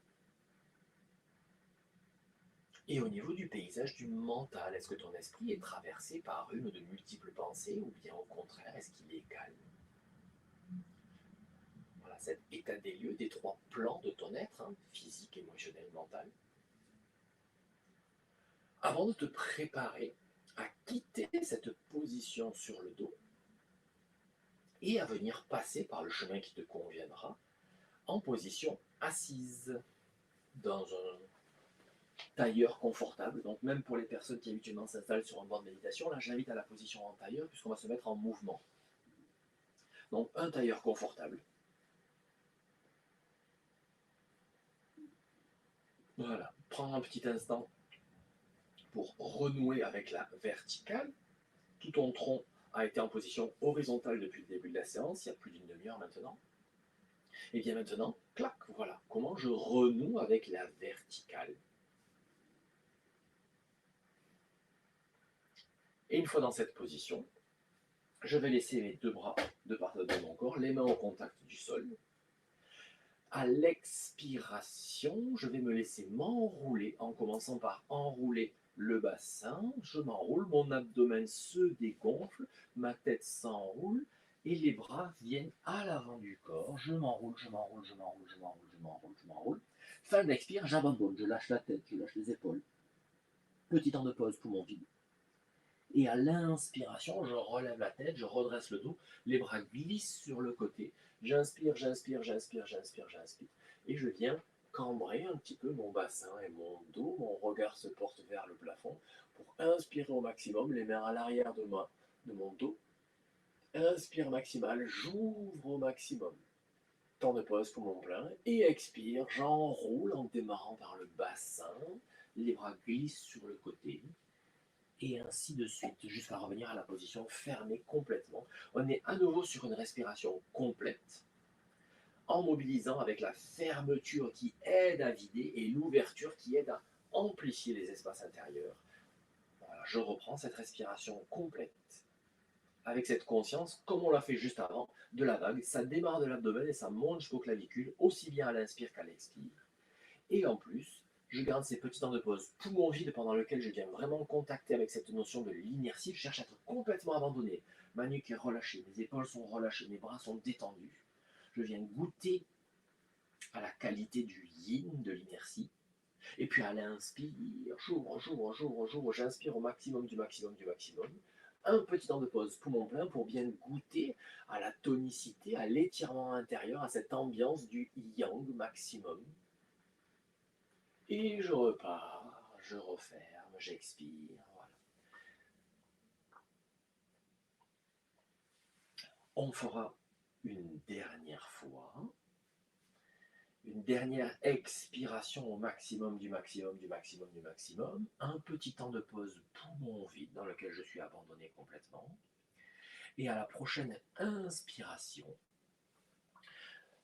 Et au niveau du paysage du mental, est-ce que ton esprit est traversé par une ou de multiples pensées ou bien au contraire, est-ce qu'il est calme? Voilà, cet état des lieux des trois plans de ton être, hein, physique, émotionnel, mental. Avant de te préparer à quitter cette position sur le dos et à venir passer par le chemin qui te conviendra en position assise dans un tailleur confortable. Donc même pour les personnes qui habituellement s'installent sur un banc de méditation, là j'invite à la position en tailleur puisqu'on va se mettre en mouvement. Donc un tailleur confortable. Voilà, prends un petit instant pour renouer avec la verticale. Tout ton tronc a été en position horizontale depuis le début de la séance, il y a plus d'une demi-heure maintenant. Et bien maintenant, clac, voilà, comment je renoue avec la verticale. Et une fois dans cette position, je vais laisser mes deux bras de part de mon corps, les mains au contact du sol. À l'expiration, je vais me laisser m'enrouler en commençant par enrouler le bassin. Je m'enroule, mon abdomen se dégonfle, ma tête s'enroule et les bras viennent à l'avant du corps. Je m'enroule, je m'enroule, je m'enroule, je m'enroule, je m'enroule, je m'enroule. Fin de l'expire, j'abandonne, je lâche la tête, je lâche les épaules. Petit temps de pause, poumon vide. Et à l'inspiration, je relève la tête, je redresse le dos, les bras glissent sur le côté. J'inspire, j'inspire, j'inspire, j'inspire, j'inspire. Et je viens cambrer un petit peu mon bassin et mon dos. Mon regard se porte vers le plafond pour inspirer au maximum, les mains à l'arrière de mon dos. Inspire maximal, j'ouvre au maximum. Temps de pause, poumon plein. Et expire, j'enroule en démarrant par le bassin. Les bras glissent sur le côté et ainsi de suite, jusqu'à revenir à la position fermée complètement. On est à nouveau sur une respiration complète, en mobilisant avec la fermeture qui aide à vider et l'ouverture qui aide à amplifier les espaces intérieurs. Voilà, je reprends cette respiration complète, avec cette conscience, comme on l'a fait juste avant, de la vague. Ça démarre de l'abdomen et ça monte jusqu'aux clavicules, aussi bien à l'inspire qu'à l'expire. Et en plus, je garde ces petits temps de pause poumon vide pendant lequel je viens vraiment contacter avec cette notion de l'inertie. Je cherche à être complètement abandonné. Ma nuque est relâchée, mes épaules sont relâchées, mes bras sont détendus. Je viens goûter à la qualité du yin, de l'inertie. Et puis à l'inspire, j'ouvre, j'inspire au maximum du maximum du maximum. Un petit temps de pause poumon plein pour bien goûter à la tonicité, à l'étirement intérieur, à cette ambiance du yang maximum. Et je repars, je referme, j'expire. Voilà. On fera une dernière fois. Une dernière expiration au maximum du maximum du maximum du maximum. Un petit temps de pause poumon vide dans lequel je suis abandonné complètement. Et à la prochaine inspiration,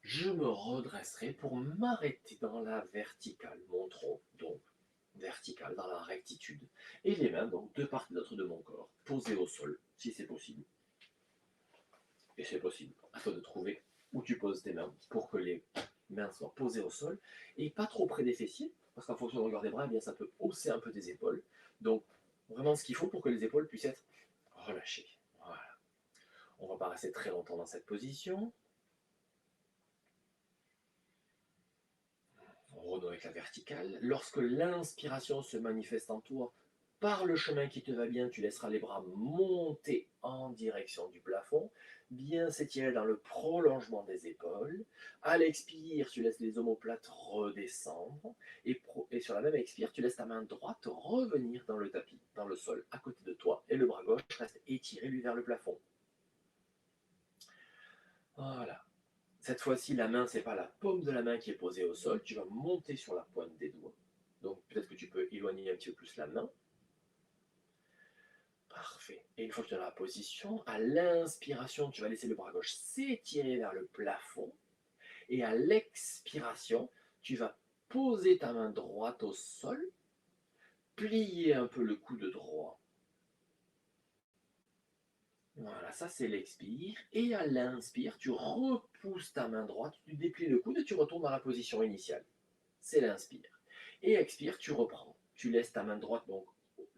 je me redresserai pour m'arrêter dans la verticale, mon tronc, donc verticale, dans la rectitude. Et les mains, donc, de part et d'autre de mon corps, posées au sol, si c'est possible. Et c'est possible. À toi de trouver où tu poses tes mains pour que les mains soient posées au sol et pas trop près des fessiers, parce qu'en fonction de la longueur des bras, eh bien, ça peut hausser un peu tes épaules. Donc, vraiment ce qu'il faut pour que les épaules puissent être relâchées. Voilà. On ne va pas rester très longtemps dans cette position. On renoue avec la verticale. Lorsque l'inspiration se manifeste en toi par le chemin qui te va bien, tu laisseras les bras monter en direction du plafond, bien s'étirer dans le prolongement des épaules. À l'expire, tu laisses les omoplates redescendre. Et sur la même expire, tu laisses ta main droite revenir dans le tapis, dans le sol, à côté de toi. Et le bras gauche reste étiré, lui, vers le plafond. Voilà. Cette fois-ci, la main, c'est pas la paume de la main qui est posée au sol. Tu vas monter sur la pointe des doigts. Donc peut-être que tu peux éloigner un petit peu plus la main. Parfait. Et une fois que tu es dans la position, à l'inspiration, tu vas laisser le bras gauche s'étirer vers le plafond. Et à l'expiration, tu vas poser ta main droite au sol, plier un peu le coude droit. Voilà, ça c'est l'expire. Et à l'inspire, tu repousses ta main droite, tu déplies le coude et tu retournes dans la position initiale. C'est l'inspire. Et expire, tu reprends. Tu laisses ta main droite, donc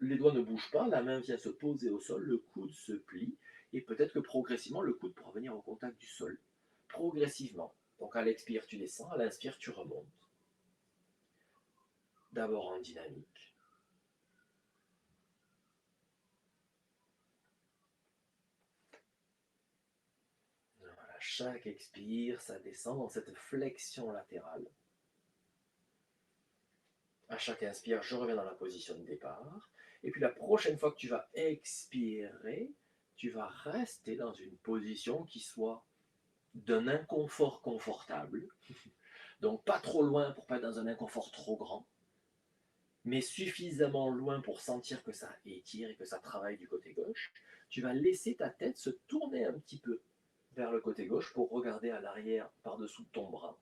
les doigts ne bougent pas, la main vient se poser au sol, le coude se plie, et peut-être que progressivement, le coude pourra venir au contact du sol. Progressivement. Donc à l'expire, tu descends, à l'inspire, tu remontes. D'abord en dynamique. Voilà, chaque expire, ça descend dans cette flexion latérale. À chaque inspire, je reviens dans la position de départ. Et puis la prochaine fois que tu vas expirer, tu vas rester dans une position qui soit d'un inconfort confortable. Donc pas trop loin pour pas être dans un inconfort trop grand, mais suffisamment loin pour sentir que ça étire et que ça travaille du côté gauche. Tu vas laisser ta tête se tourner un petit peu vers le côté gauche pour regarder à l'arrière par-dessous ton bras.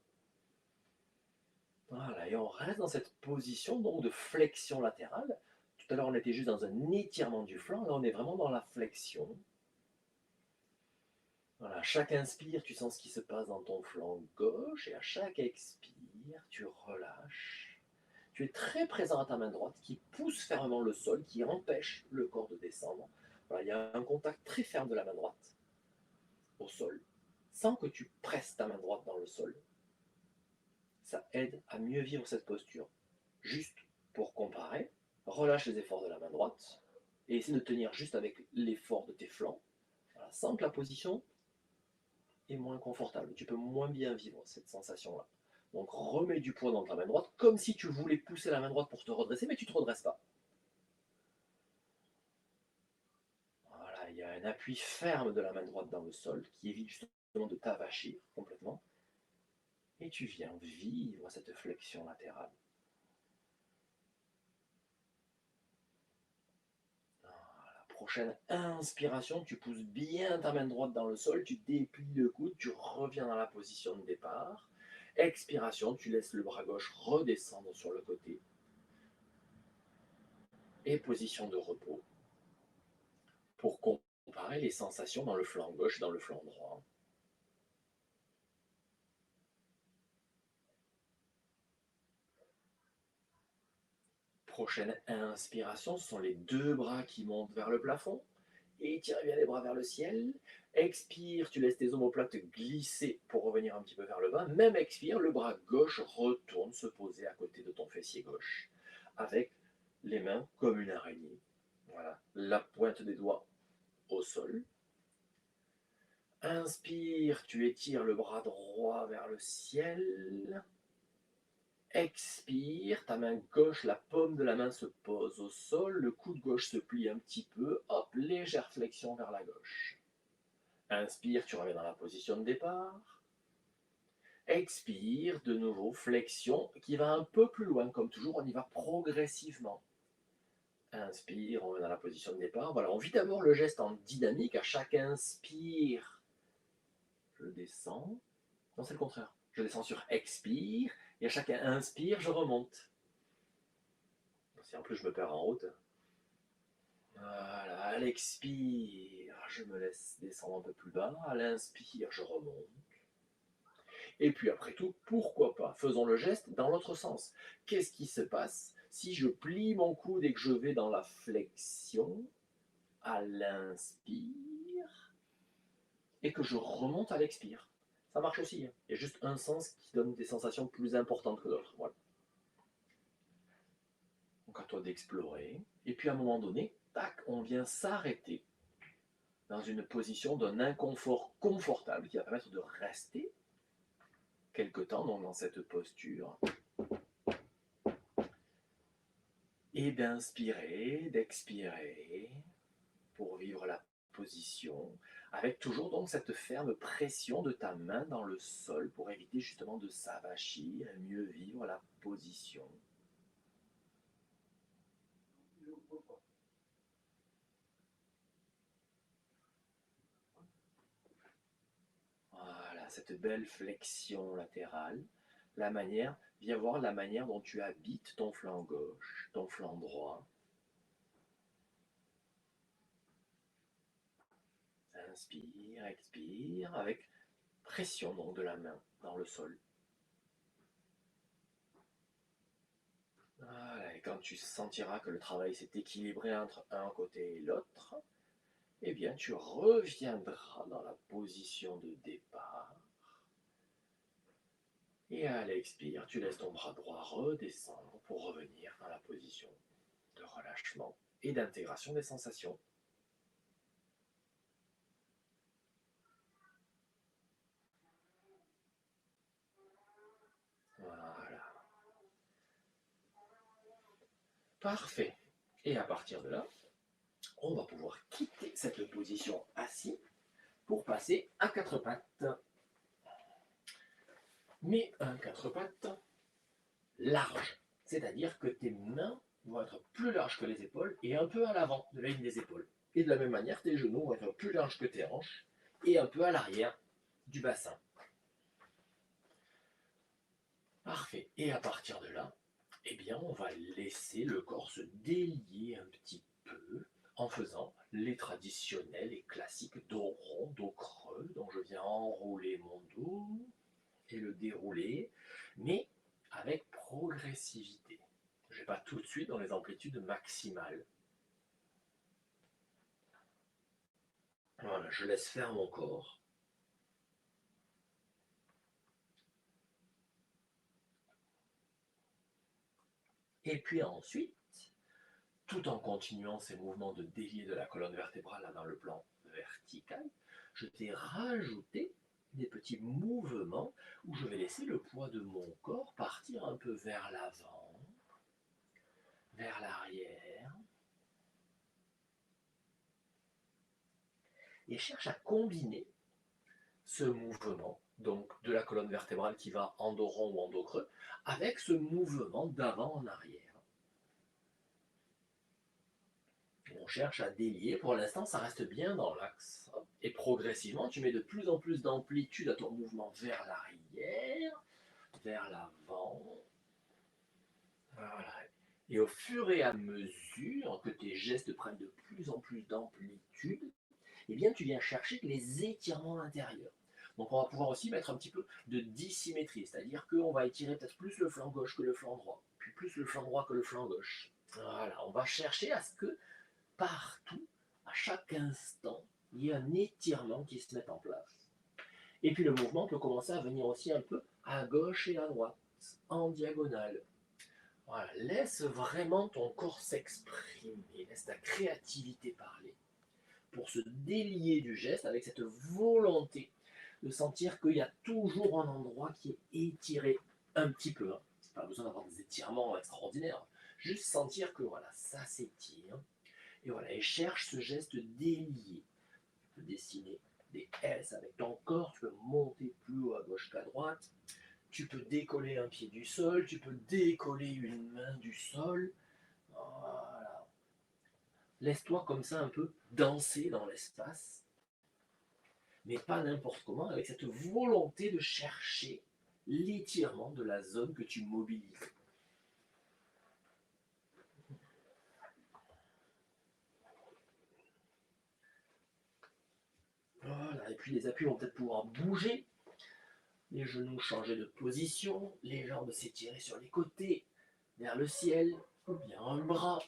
Voilà, et on reste dans cette position donc de flexion latérale. Tout à l'heure, on était juste dans un étirement du flanc. Là, on est vraiment dans la flexion. Voilà, à chaque inspire, tu sens ce qui se passe dans ton flanc gauche. Et à chaque expire, tu relâches. Tu es très présent à ta main droite qui pousse fermement le sol, qui empêche le corps de descendre. Voilà, il y a un contact très ferme de la main droite au sol, sans que tu presses ta main droite dans le sol. Ça aide à mieux vivre cette posture. Juste pour comparer, relâche les efforts de la main droite et essaie de tenir juste avec l'effort de tes flancs. Voilà, sans que la position est moins confortable. Tu peux moins bien vivre cette sensation-là. Donc remets du poids dans ta main droite, comme si tu voulais pousser la main droite pour te redresser, mais tu ne te redresses pas. Voilà, il y a un appui ferme de la main droite dans le sol qui évite justement de t'avachir complètement. Et tu viens vivre cette flexion latérale. Prochaine inspiration, tu pousses bien ta main droite dans le sol, tu déplies le coude, tu reviens dans la position de départ. Expiration, tu laisses le bras gauche redescendre sur le côté. Et position de repos pour comparer les sensations dans le flanc gauche et dans le flanc droit. Prochaine inspiration, ce sont les deux bras qui montent vers le plafond. Étire bien les bras vers le ciel. Expire, tu laisses tes omoplates glisser pour revenir un petit peu vers le bas. Même expire, le bras gauche retourne se poser à côté de ton fessier gauche. Avec les mains comme une araignée. Voilà, la pointe des doigts au sol. Inspire, tu étires le bras droit vers le ciel. Expire, ta main gauche, la paume de la main se pose au sol, le coude gauche se plie un petit peu, hop, légère flexion vers la gauche. Inspire, tu reviens dans la position de départ. Expire, de nouveau, flexion qui va un peu plus loin, comme toujours, on y va progressivement. Inspire, on revient dans la position de départ. Voilà, on vit d'abord le geste en dynamique. À chaque inspire, je descends. Non, c'est le contraire. Je descends sur expire, et à chaque inspire, je remonte. Si en plus je me perds en route. Voilà, à l'expire, je me laisse descendre un peu plus bas. À l'inspire, je remonte. Et puis après tout, pourquoi pas, faisons le geste dans l'autre sens. Qu'est-ce qui se passe si je plie mon coude et que je vais dans la flexion à l'inspire et que je remonte à l'expire? Ça marche aussi. Hein. Il y a juste un sens qui donne des sensations plus importantes que d'autres. Voilà. Donc à toi d'explorer. Et puis à un moment donné, tac, on vient s'arrêter dans une position d'un inconfort confortable qui va permettre de rester quelque temps donc, dans cette posture et d'inspirer, d'expirer pour vivre la position avec toujours donc cette ferme pression de ta main dans le sol pour éviter justement de s'avachir et mieux vivre la position. Voilà, cette belle flexion latérale. Viens voir la manière dont tu habites ton flanc gauche, ton flanc droit. Inspire, expire, avec pression donc de la main dans le sol. Voilà, et quand tu sentiras que le travail s'est équilibré entre un côté et l'autre, eh bien tu reviendras dans la position de départ. Et à l'expire, tu laisses ton bras droit redescendre pour revenir dans la position de relâchement et d'intégration des sensations. Voilà. Parfait. Et à partir de là, on va pouvoir quitter cette position assise pour passer à quatre pattes. Mais un quatre pattes large, c'est-à-dire que tes mains vont être plus larges que les épaules et un peu à l'avant de la ligne des épaules. Et de la même manière, tes genoux vont être plus larges que tes hanches et un peu à l'arrière du bassin. Parfait. Et à partir de là, eh bien, on va laisser le corps se délier un petit peu en faisant les traditionnels et classiques dos rond, dos creux. Donc je viens enrouler mon dos et le dérouler, mais avec progressivité. Je ne vais pas tout de suite dans les amplitudes maximales. Voilà, je laisse faire mon corps. Et puis ensuite, tout en continuant ces mouvements de délier de la colonne vertébrale là, dans le plan vertical, je t'ai rajouté des petits mouvements où je vais laisser le poids de mon corps partir un peu vers l'avant, vers l'arrière, et cherche à combiner ce mouvement, donc de la colonne vertébrale qui va en dos rond ou en dos creux, avec ce mouvement d'avant en arrière. On cherche à délier, pour l'instant ça reste bien dans l'axe. Et progressivement, tu mets de plus en plus d'amplitude à ton mouvement vers l'arrière, vers l'avant. Voilà. Et au fur et à mesure que tes gestes prennent de plus en plus d'amplitude, eh bien tu viens chercher les étirements intérieurs. Donc on va pouvoir aussi mettre un petit peu de dissymétrie, c'est-à-dire qu'on va étirer peut-être plus le flanc gauche que le flanc droit, puis plus le flanc droit que le flanc gauche. Voilà, on va chercher à ce que partout, à chaque instant, il y ait un étirement qui se mette en place. Et puis le mouvement peut commencer à venir aussi un peu à gauche et à droite, en diagonale. Voilà, laisse vraiment ton corps s'exprimer, laisse ta créativité parler, pour se délier du geste avec cette volonté de sentir qu'il y a toujours un endroit qui est étiré un petit peu. Hein. Pas besoin d'avoir des étirements extraordinaires, juste sentir que voilà, ça s'étire. Et voilà, et cherche ce geste délié. Tu peux dessiner des S avec ton corps, tu peux monter plus haut à gauche qu'à droite, tu peux décoller un pied du sol, tu peux décoller une main du sol. Voilà. Laisse-toi comme ça un peu danser dans l'espace, mais pas n'importe comment, avec cette volonté de chercher l'étirement de la zone que tu mobilises. puis les appuis vont peut-être pouvoir bouger. Les genoux changer de position, les jambes s'étirer sur les côtés, vers le ciel, ou bien un bras.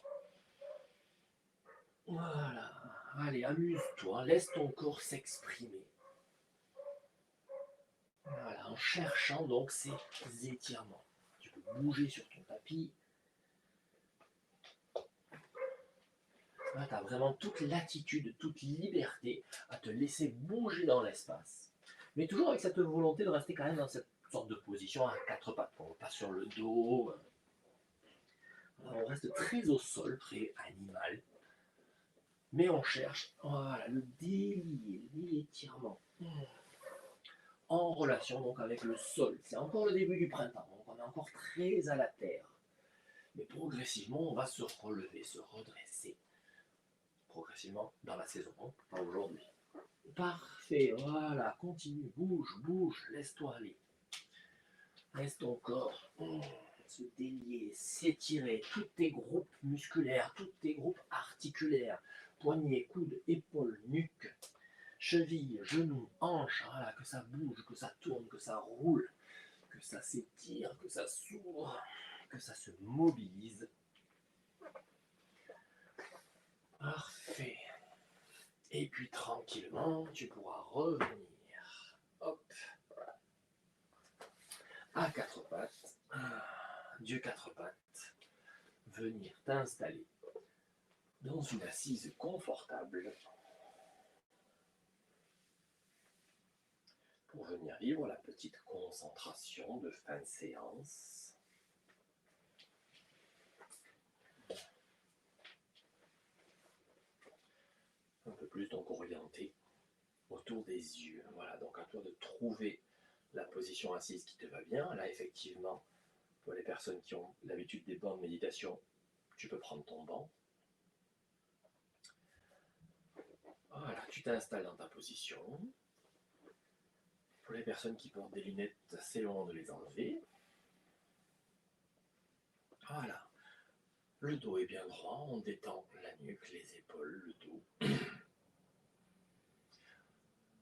Voilà. Allez, amuse-toi, laisse ton corps s'exprimer. Voilà, en cherchant donc ces étirements. Tu peux bouger sur ton tapis. Là, tu as vraiment toute latitude, toute liberté à te laisser bouger dans l'espace. Mais toujours avec cette volonté de rester quand même dans cette sorte de position à quatre pattes. Pas sur le dos. On reste très au sol, très animal. Mais on cherche voilà, le délié, l'étirement. En relation donc avec le sol. C'est encore le début du printemps, donc on est encore très à la terre. Mais progressivement, on va se relever, se redresser. Progressivement dans la saison, pas aujourd'hui. Parfait, voilà, continue, bouge, bouge, laisse-toi aller. Laisse ton corps se délier, s'étirer, tous tes groupes musculaires, tous tes groupes articulaires, poignets, coudes, épaules, nuque, chevilles, genoux, hanches, voilà, que ça bouge, que ça tourne, que ça roule, que ça s'étire, que ça s'ouvre, que ça se mobilise. Parfait. Et puis tranquillement, tu pourras revenir. Hop. À quatre pattes. Dieu quatre pattes. Venir t'installer dans une assise confortable pour venir vivre la petite concentration de fin de séance. Un peu plus donc orienté autour des yeux. Voilà, donc à toi de trouver la position assise qui te va bien. Là, effectivement, pour les personnes qui ont l'habitude des bancs de méditation, tu peux prendre ton banc. Voilà, tu t'installes dans ta position. Pour les personnes qui portent des lunettes, c'est le moment de les enlever. Voilà. Le dos est bien droit, on détend la nuque, les épaules, le dos.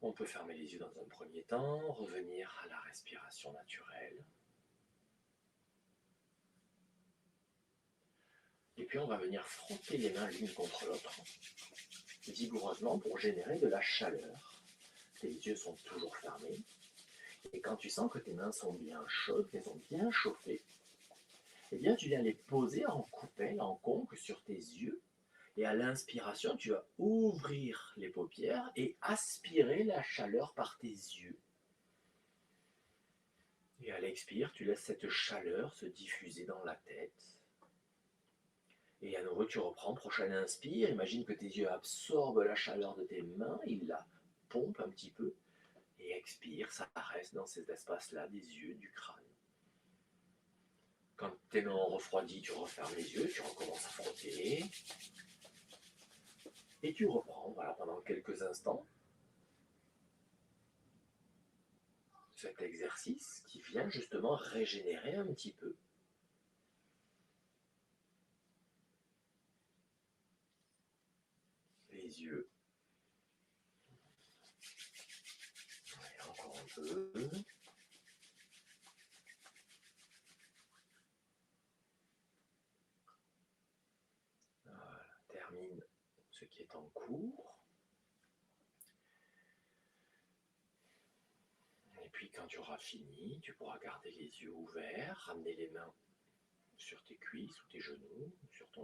On peut fermer les yeux dans un premier temps, revenir à la respiration naturelle. Et puis on va venir frotter les mains l'une contre l'autre, vigoureusement pour générer de la chaleur. Tes yeux sont toujours fermés. Et quand tu sens que tes mains sont bien chaudes, qu'elles sont bien chauffées, eh bien tu viens les poser en coupelle, en conque sur tes yeux. Et à l'inspiration, tu vas ouvrir les paupières et aspirer la chaleur par tes yeux. Et à l'expire, tu laisses cette chaleur se diffuser dans la tête. Et à nouveau, tu reprends, prochaine inspire, imagine que tes yeux absorbent la chaleur de tes mains, ils la pompent un petit peu. Et expire, ça reste dans cet espace-là des yeux, du crâne. Quand tes mains ont refroidi, tu refermes les yeux, tu recommences à frotter. Et tu reprends, voilà, pendant quelques instants, cet exercice qui vient justement régénérer un petit peu. Les yeux. Et encore un peu. Voilà, termine ce qui est en cours. Et puis quand tu auras fini, tu pourras garder les yeux ouverts, ramener les mains sur tes cuisses ou tes genoux, sur tes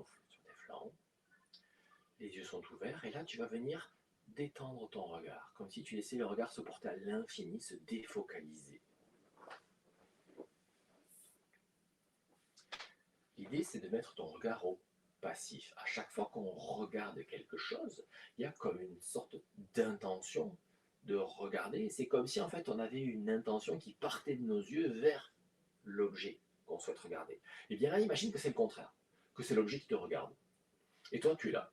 flancs. Les yeux sont ouverts et là tu vas venir détendre ton regard, comme si tu laissais le regard se porter à l'infini, se défocaliser. L'idée c'est de mettre ton regard au passif. À chaque fois qu'on regarde quelque chose, il y a comme une sorte d'intention de regarder. C'est comme si en fait on avait une intention qui partait de nos yeux vers l'objet qu'on souhaite regarder. Et bien là, imagine que c'est le contraire, que c'est l'objet qui te regarde. Et toi, tu es là.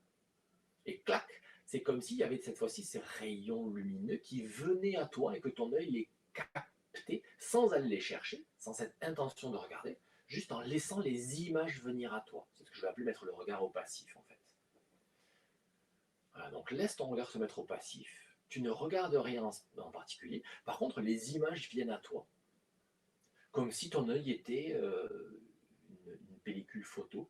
Et clac, c'est comme s'il y avait cette fois-ci ces rayons lumineux qui venaient à toi et que ton œil les captait sans aller les chercher, sans cette intention de regarder, juste en laissant les images venir à toi. C'est ce que je vais appeler mettre le regard au passif en fait. Voilà, donc laisse ton regard se mettre au passif. Tu ne regardes rien en particulier. Par contre, les images viennent à toi, comme si ton œil était une pellicule photo,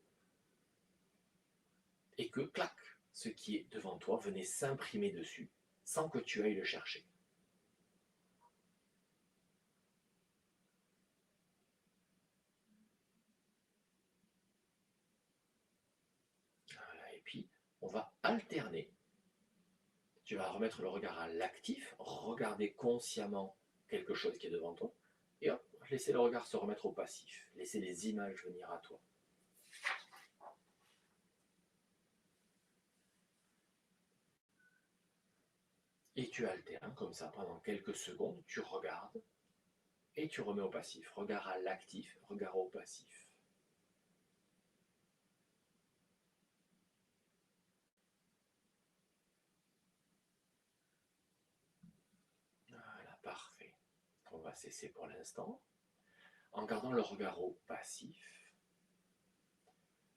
et que, clac, ce qui est devant toi venait s'imprimer dessus, sans que tu ailles le chercher. Voilà, et puis, on va alterner. Tu vas remettre le regard à l'actif, regarder consciemment quelque chose qui est devant toi, et hop, laisser le regard se remettre au passif, laisser les images venir à toi. Et tu alternes comme ça pendant quelques secondes, tu regardes et tu remets au passif. Regard à l'actif, regard au passif. Voilà, parfait. On va cesser pour l'instant. En gardant le regard au passif,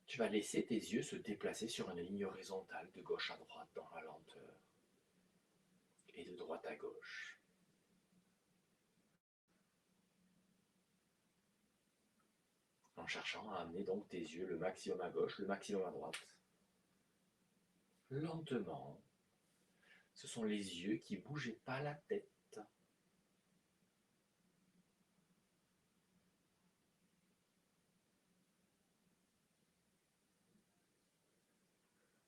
tu vas laisser tes yeux se déplacer sur une ligne horizontale de gauche à droite dans la lenteur et de droite à gauche. En cherchant à amener donc tes yeux le maximum à gauche, le maximum à droite. Lentement, ce sont les yeux qui ne bougent pas la tête.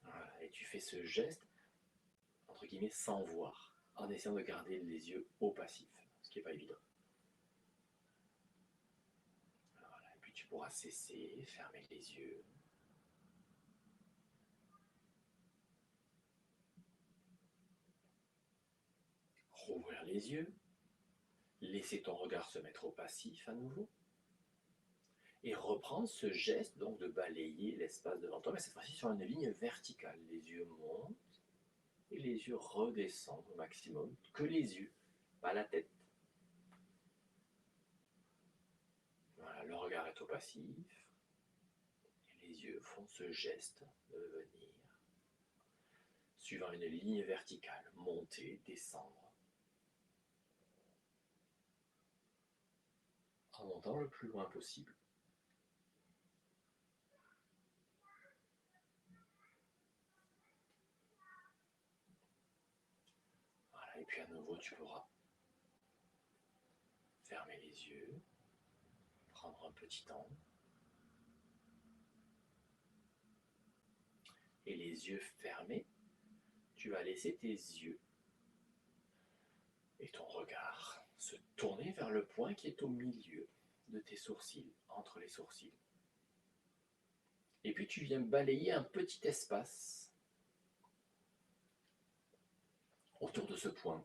Voilà, et tu fais ce geste, entre guillemets, sans voir, en essayant de garder les yeux au passif, ce qui n'est pas évident. Voilà, et puis tu pourras cesser, fermer les yeux. Rouvrir les yeux, laisser ton regard se mettre au passif à nouveau, et reprendre ce geste donc de balayer l'espace devant toi, mais cette fois-ci sur une ligne verticale. Les yeux montent et les yeux redescendent au maximum, que les yeux, pas la tête. Voilà, le regard est au passif, et les yeux font ce geste de venir, suivant une ligne verticale, monter, descendre, en montant le plus loin possible. Voilà, et puis à nouveau, tu pourras fermer les yeux, prendre un petit temps, et les yeux fermés, tu vas laisser tes yeux et ton regard se tourner vers le point qui est au milieu de tes sourcils, entre les sourcils. Et puis tu viens balayer un petit espace autour de ce point,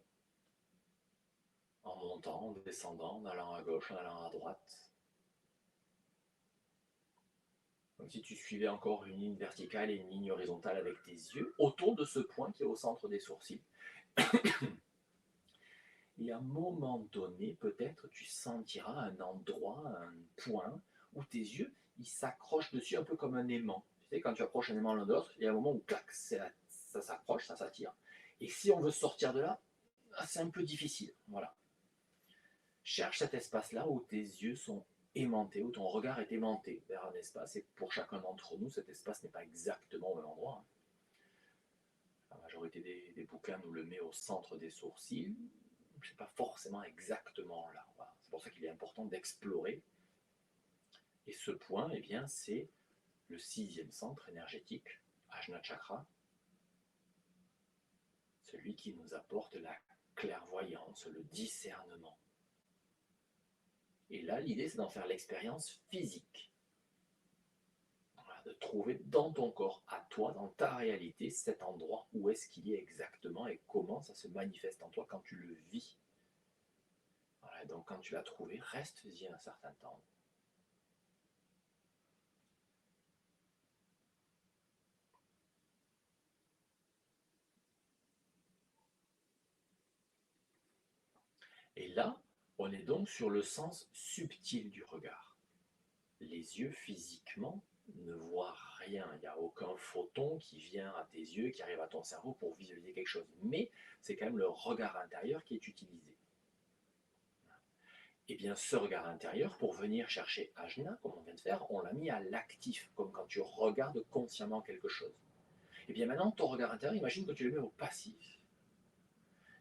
en montant, en descendant, en allant à gauche, en allant à droite. Comme si tu suivais encore une ligne verticale et une ligne horizontale avec tes yeux, autour de ce point qui est au centre des sourcils. Et à un moment donné, peut-être tu sentiras un endroit, un point, où tes yeux, ils s'accrochent dessus un peu comme un aimant. Tu sais, quand tu approches un aimant l'un de l'autre, il y a un moment où clac, ça s'accroche, ça s'attire. Et si on veut sortir de là, c'est un peu difficile. Voilà. Cherche cet espace-là où tes yeux sont aimantés, où ton regard est aimanté vers un espace. Et pour chacun d'entre nous, cet espace n'est pas exactement au même endroit. La majorité des bouquins nous le met au centre des sourcils. C'est pas forcément exactement là. Voilà. C'est pour ça qu'il est important d'explorer. Et ce point, eh bien, c'est le 6e centre énergétique, Ajna Chakra, celui qui nous apporte la clairvoyance, le discernement. Et là, l'idée, c'est d'en faire l'expérience physique. Voilà, de trouver dans ton corps, à toi, dans ta réalité, cet endroit où est-ce qu'il est exactement et comment ça se manifeste en toi quand tu le vis. Voilà, donc quand tu l'as trouvé, reste-y un certain temps. Et là, on est donc sur le sens subtil du regard. Les yeux physiquement ne voit rien, il n'y a aucun photon qui vient à tes yeux, qui arrive à ton cerveau pour visualiser quelque chose. Mais c'est quand même le regard intérieur qui est utilisé. Et bien ce regard intérieur, pour venir chercher ajna, comme on vient de faire, on l'a mis à l'actif, comme quand tu regardes consciemment quelque chose. Et bien maintenant, ton regard intérieur, imagine que tu le mets au passif.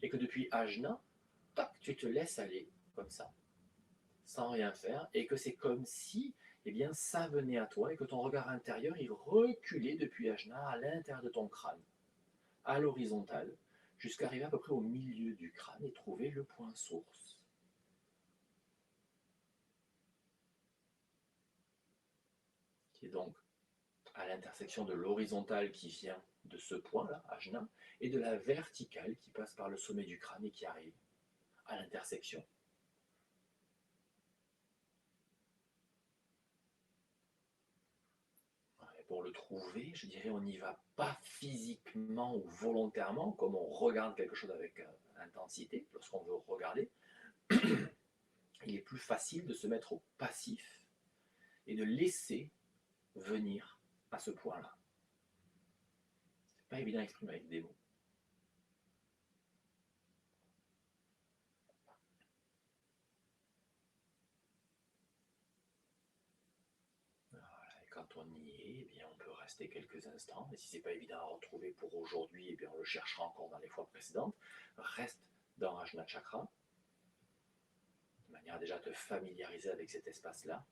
Et que depuis ajna, tac, tu te laisses aller, comme ça, sans rien faire, et que c'est comme si eh bien, ça venait à toi, et que ton regard intérieur, il reculait depuis ajna à l'intérieur de ton crâne, à l'horizontale, jusqu'à arriver à peu près au milieu du crâne et trouver le point source. Qui est donc à l'intersection de l'horizontale qui vient de ce point-là, ajna, et de la verticale qui passe par le sommet du crâne et qui arrive à l'intersection. Et pour le trouver, je dirais, on n'y va pas physiquement ou volontairement, comme on regarde quelque chose avec intensité, lorsqu'on veut regarder. Il est plus facile de se mettre au passif et de laisser venir à ce point-là. C'est pas évident à exprimer avec des mots. Et quand on y est, eh bien, on peut rester quelques instants. Et si c'est pas évident à retrouver pour aujourd'hui, eh bien, on le cherchera encore dans les fois précédentes. Reste dans Ajna Chakra, de manière à déjà te familiariser avec cet espace-là.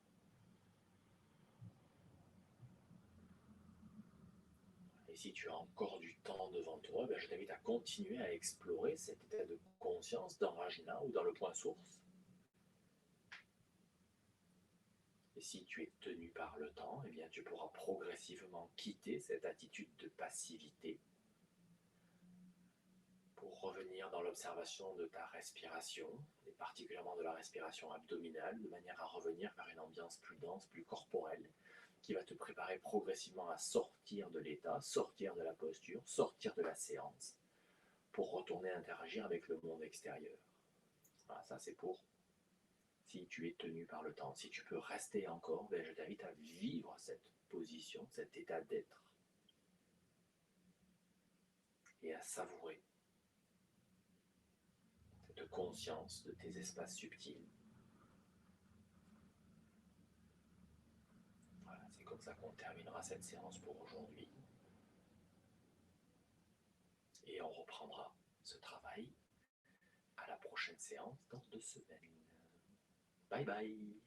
Et si tu as encore du temps devant toi, ben je t'invite à continuer à explorer cet état de conscience dans Ajna ou dans le point source. Et si tu es tenu par le temps, eh bien tu pourras progressivement quitter cette attitude de passivité pour revenir dans l'observation de ta respiration, et particulièrement de la respiration abdominale, de manière à revenir vers une ambiance plus dense, plus corporelle, qui va te préparer progressivement à sortir de l'état, sortir de la posture, sortir de la séance, pour retourner interagir avec le monde extérieur. Voilà, ça c'est pour si tu es tenu par le temps. Si tu peux rester encore, ben je t'invite à vivre cette position, cet état d'être, et à savourer cette conscience de tes espaces subtils. Voilà, c'est comme ça qu'on terminera cette séance pour aujourd'hui. Et on reprendra ce travail à la prochaine séance dans 2 semaines. Bye bye.